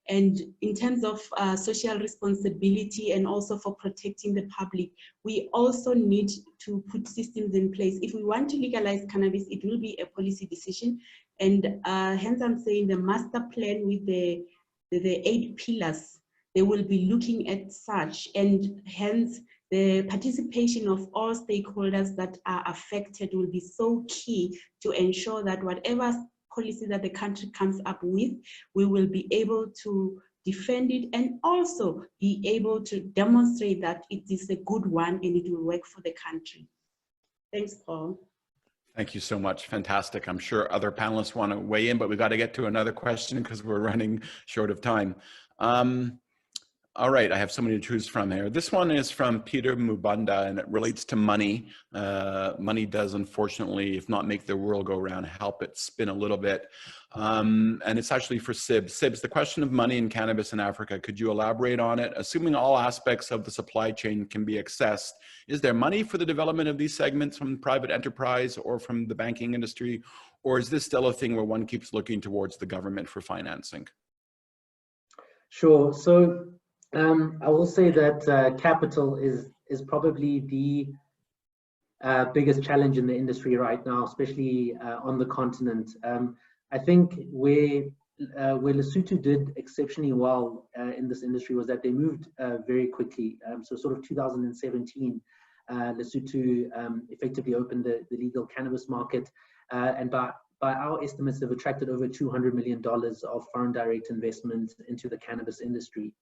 And in terms of social responsibility and also for protecting the public, we also need to put systems in place. If we want to legalize cannabis, it will be a policy decision. And hence I'm saying the master plan with the 8 pillars, they will be looking at such, and hence the participation of all stakeholders that are affected will be so key to ensure that whatever policy that the country comes up with, we will be able to defend it and also be able to demonstrate that it is a good one and it will work for the country. Thanks, Paul. Thank you so much. Fantastic. I'm sure other panelists want to weigh in, but we've got to get to another question because we're running short of time. All right, I have so many to choose from here. This one is from Peter Mubanda, and it relates to money. Money does, unfortunately, if not make the world go round, help it spin a little bit. And it's actually for Sib. Sibs, the question of money in cannabis in Africa, could you elaborate on it? Assuming all aspects of the supply chain can be accessed, is there money for the development of these segments from private enterprise or from the banking industry? Or is this still a thing where one keeps looking towards the government for financing? Sure. So I will say that capital is probably the biggest challenge in the industry right now, especially on the continent. I think where Lesotho did exceptionally well in this industry was that they moved very quickly. So sort of 2017, Lesotho effectively opened the legal cannabis market, and by our estimates, they've attracted over $200 million of foreign direct investment into the cannabis industry.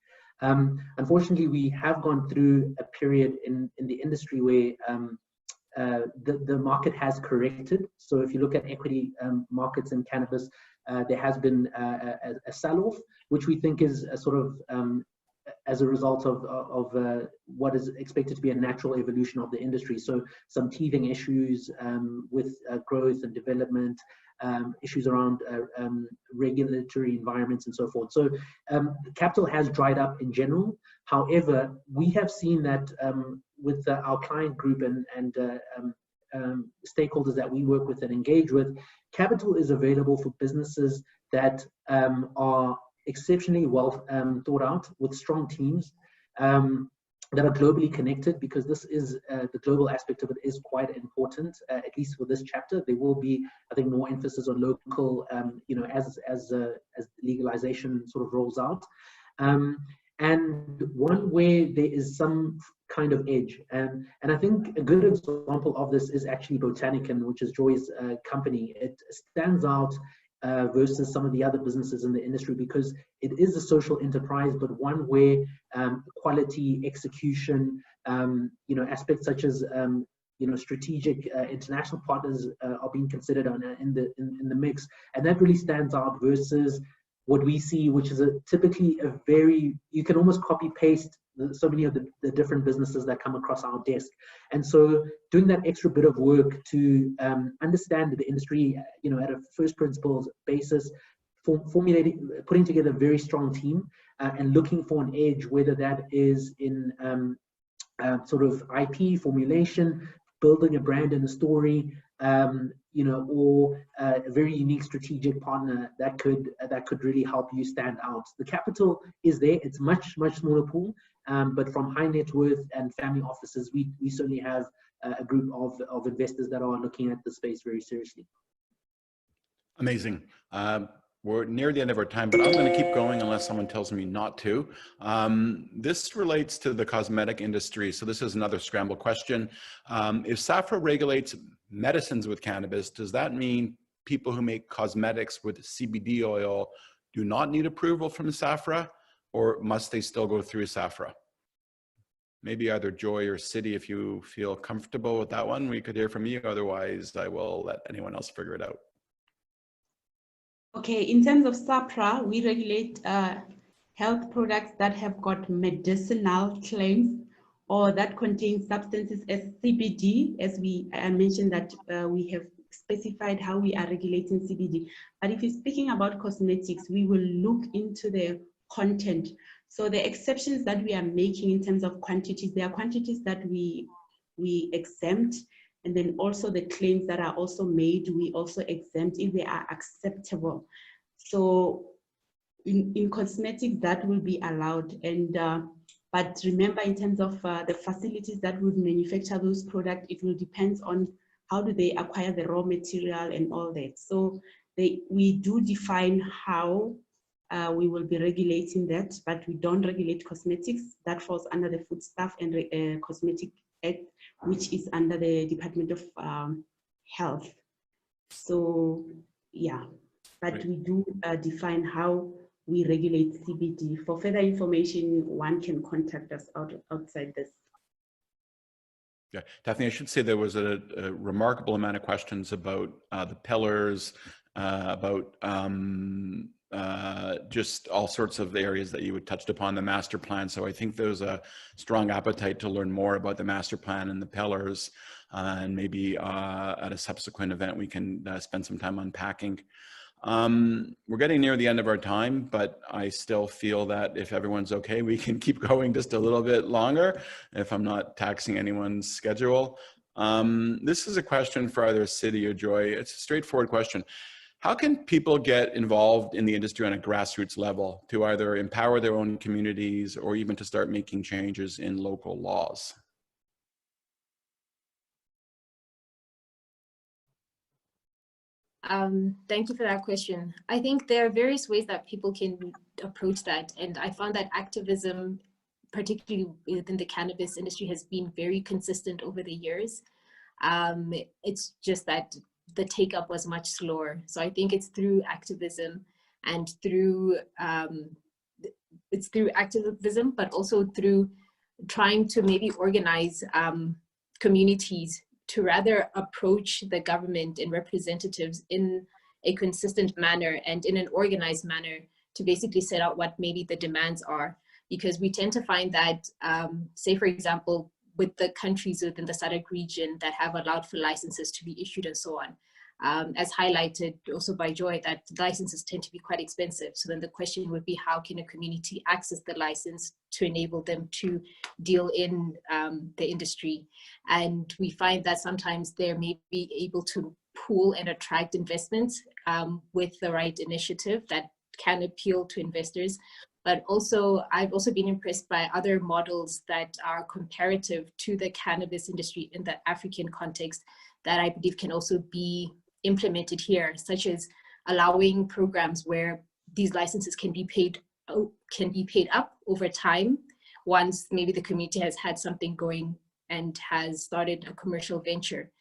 Unfortunately, we have gone through a period in the industry where the market has corrected. So if you look at equity markets in cannabis, there has been a sell-off, which we think is a sort of as a result of what is expected to be a natural evolution of the industry. So some teething issues with growth and development, issues around regulatory environments and so forth. So capital has dried up in general. However, we have seen that with our client group and stakeholders that we work with and engage with, capital is available for businesses that are exceptionally well thought out, with strong teams that are globally connected, because this is the global aspect of it is quite important, at least for this chapter. There will be, I think, more emphasis on local, you know, as legalization sort of rolls out. And one where there is some kind of edge. And I think a good example of this is actually Botanican, which is Joy's company. It stands out versus some of the other businesses in the industry because it is a social enterprise, but one where quality, execution, you know, aspects such as you know, strategic international partners are being considered in the mix, and that really stands out versus what we see, which is typically a very, you can almost copy paste so many of the different businesses that come across our desk. And so doing that extra bit of work to understand the industry, you know, at a first principles basis, formulating, putting together a very strong team and looking for an edge, whether that is in sort of IP formulation, building a brand and a story, you know, or a very unique strategic partner that could really help you stand out. The capital is there; it's much smaller pool, but from high net worth and family offices, we certainly have a group of investors that are looking at the space very seriously. Amazing. we're near the end of our time, but I'm going to keep going unless someone tells me not to. This relates to the cosmetic industry. So this is another scramble question. If SAFRA regulates medicines with cannabis, does that mean people who make cosmetics with CBD oil do not need approval from SAFRA, or must they still go through SAFRA? Maybe either Joy or City, if you feel comfortable with that one, we could hear from you. Otherwise, I will let anyone else figure it out. Okay, in terms of SAFRA, we regulate health products that have got medicinal claims or that contain substances as CBD, as I mentioned that we have specified how we are regulating CBD. But if you're speaking about cosmetics, we will look into the content. So the exceptions that we are making in terms of quantities, there are quantities that we exempt, and then also the claims that are also made, we also exempt if they are acceptable. So in cosmetics, that will be allowed. And but remember, in terms of the facilities that would manufacture those products, it will depend on how do they acquire the raw material and all that. So we do define how we will be regulating that, but we don't regulate cosmetics. That falls under the Foodstuff and Cosmetic Act, which is under the Department of Health. So yeah, but Great. we do define how we regulate CBD. For further information, one can contact us outside this. Yeah, Daphne, I should say there was a remarkable amount of questions about the pillars, about just all sorts of areas that you had touched upon, the master plan. So I think there's a strong appetite to learn more about the master plan and the pillars, and maybe at a subsequent event we can spend some time unpacking. We're getting near the end of our time, but I still feel that if everyone's okay, we can keep going just a little bit longer if I'm not taxing anyone's schedule. This is a question for either City or Joy. It's a straightforward question. How can people get involved in the industry on a grassroots level to either empower their own communities or even to start making changes in local laws? Thank you for that question. I think there are various ways that people can approach that. And I found that activism, particularly within the cannabis industry, has been very consistent over the years. It's just that the take up was much slower. So I think it's through activism and through, but also through trying to maybe organize communities to rather approach the government and representatives in a consistent manner and in an organized manner to basically set out what maybe the demands are. Because we tend to find that, say for example, with the countries within the SADC region that have allowed for licenses to be issued and so on, as highlighted also by Joy, that licenses tend to be quite expensive. So then the question would be, how can a community access the license to enable them to deal in the industry? And we find that sometimes they may be able to pool and attract investments with the right initiative that can appeal to investors. But also, I've also been impressed by other models that are comparative to the cannabis industry in the African context that I believe can also be implemented here, such as allowing programs where these licenses can be paid up over time once maybe the community has had something going and has started a commercial venture.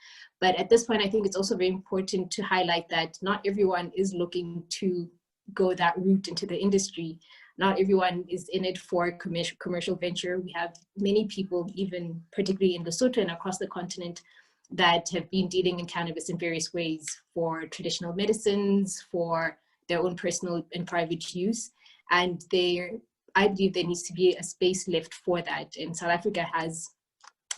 But at this point, I think it's also very important to highlight that not everyone is looking to go that route into the industry. Not everyone is in it for commercial venture. We have many people, even particularly in Lesotho and across the continent, that have been dealing in cannabis in various ways for traditional medicines, for their own personal and private use. And I believe there needs to be a space left for that. And South Africa has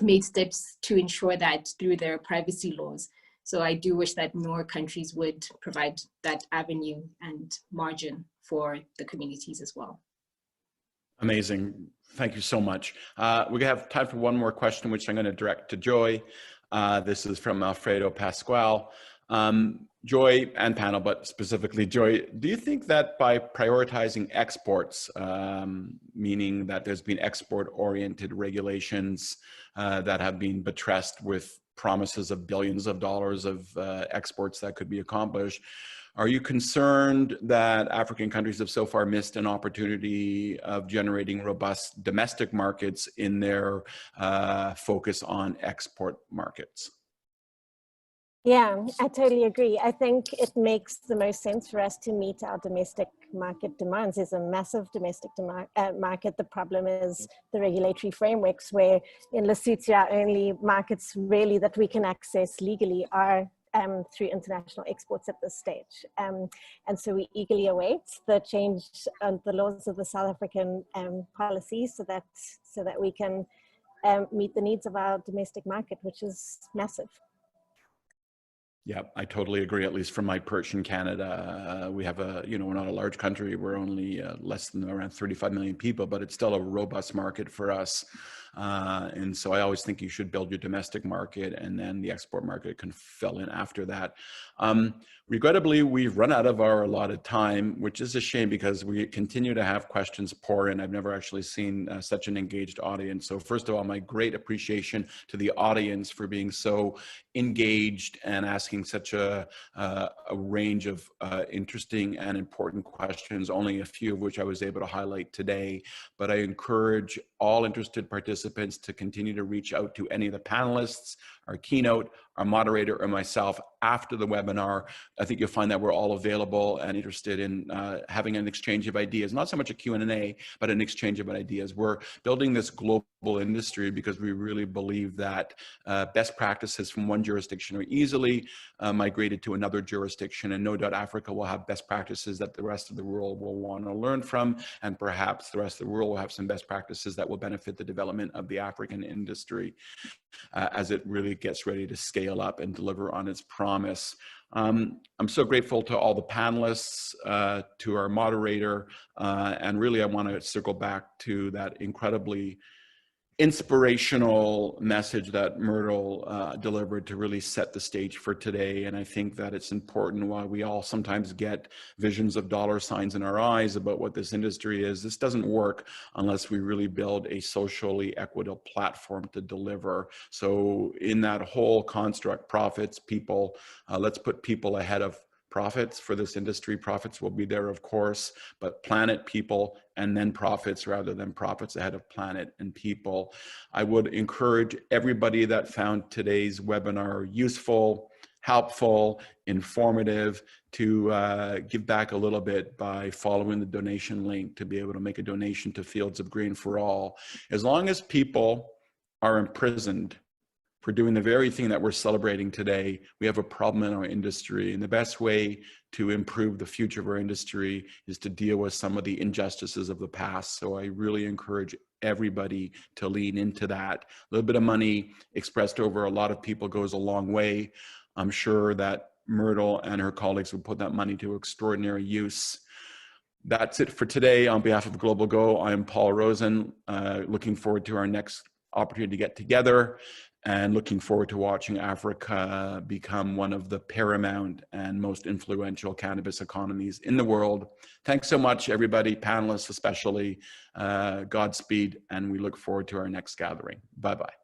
made steps to ensure that through their privacy laws. So I do wish that more countries would provide that avenue and margin for the communities as well. Amazing. Thank you so much. We have time for one more question, which I'm going to direct to Joy. This is from Alfredo Pascual. Joy and panel, but specifically Joy, do you think that by prioritizing exports, meaning that there's been export-oriented regulations that have been buttressed with promises of billions of dollars of exports that could be accomplished. Are you concerned that African countries have so far missed an opportunity of generating robust domestic markets in their focus on export markets? Yeah, I totally agree. I think it makes the most sense for us to meet our domestic market demands. There's a massive domestic market. The problem is the regulatory frameworks, where in Lesotho, our only markets really that we can access legally are through international exports at this stage. And so we eagerly await the change of the laws of the South African policy so that we can meet the needs of our domestic market, which is massive. Yeah, I totally agree. At least from my perch in Canada, we have we're not a large country. We're only less than around 35 million people, but it's still a robust market for us. And so I always think you should build your domestic market, and then the export market can fill in after that. Regrettably, we've run out of our allotted time, which is a shame because we continue to have questions pour in. I've never actually seen such an engaged audience. So first of all, my great appreciation to the audience for being so engaged and asking such a range of interesting and important questions, only a few of which I was able to highlight today. But I encourage all interested participants to continue to reach out to any of the panelists, our keynote, our moderator, or myself after the webinar. I think you'll find that we're all available and interested in having an exchange of ideas, not so much a Q&A, but an exchange of ideas. We're building this global industry because we really believe that best practices from one jurisdiction are easily migrated to another jurisdiction, and no doubt Africa will have best practices that the rest of the world will want to learn from, and perhaps the rest of the world will have some best practices that will benefit the development of the African industry as it really gets ready to scale up and deliver on its promise. I'm so grateful to all the panelists, to our moderator, and really I want to circle back to that incredibly inspirational message that Myrtle delivered to really set the stage for today. And I think that it's important, while we all sometimes get visions of dollar signs in our eyes about what this industry is, this doesn't work unless we really build a socially equitable platform to deliver. So in that whole construct, profits, people, let's put people ahead of profits for this industry. Profits will be there, of course, but planet, people, and then profits rather than profits ahead of planet and people. I would encourage everybody that found today's webinar useful, helpful, informative, to give back a little bit by following the donation link to be able to make a donation to Fields of Green for All. As long as people are imprisoned for doing the very thing that we're celebrating today, we have a problem in our industry. And the best way to improve the future of our industry is to deal with some of the injustices of the past. So I really encourage everybody to lean into that. A little bit of money expressed over a lot of people goes a long way. I'm sure that Myrtle and her colleagues will put that money to extraordinary use. That's it for today. On behalf of Global Go, I'm Paul Rosen, looking forward to our next opportunity to get together, and looking forward to watching Africa become one of the paramount and most influential cannabis economies in the world. Thanks so much, everybody, panelists especially. Godspeed, and we look forward to our next gathering. Bye-bye.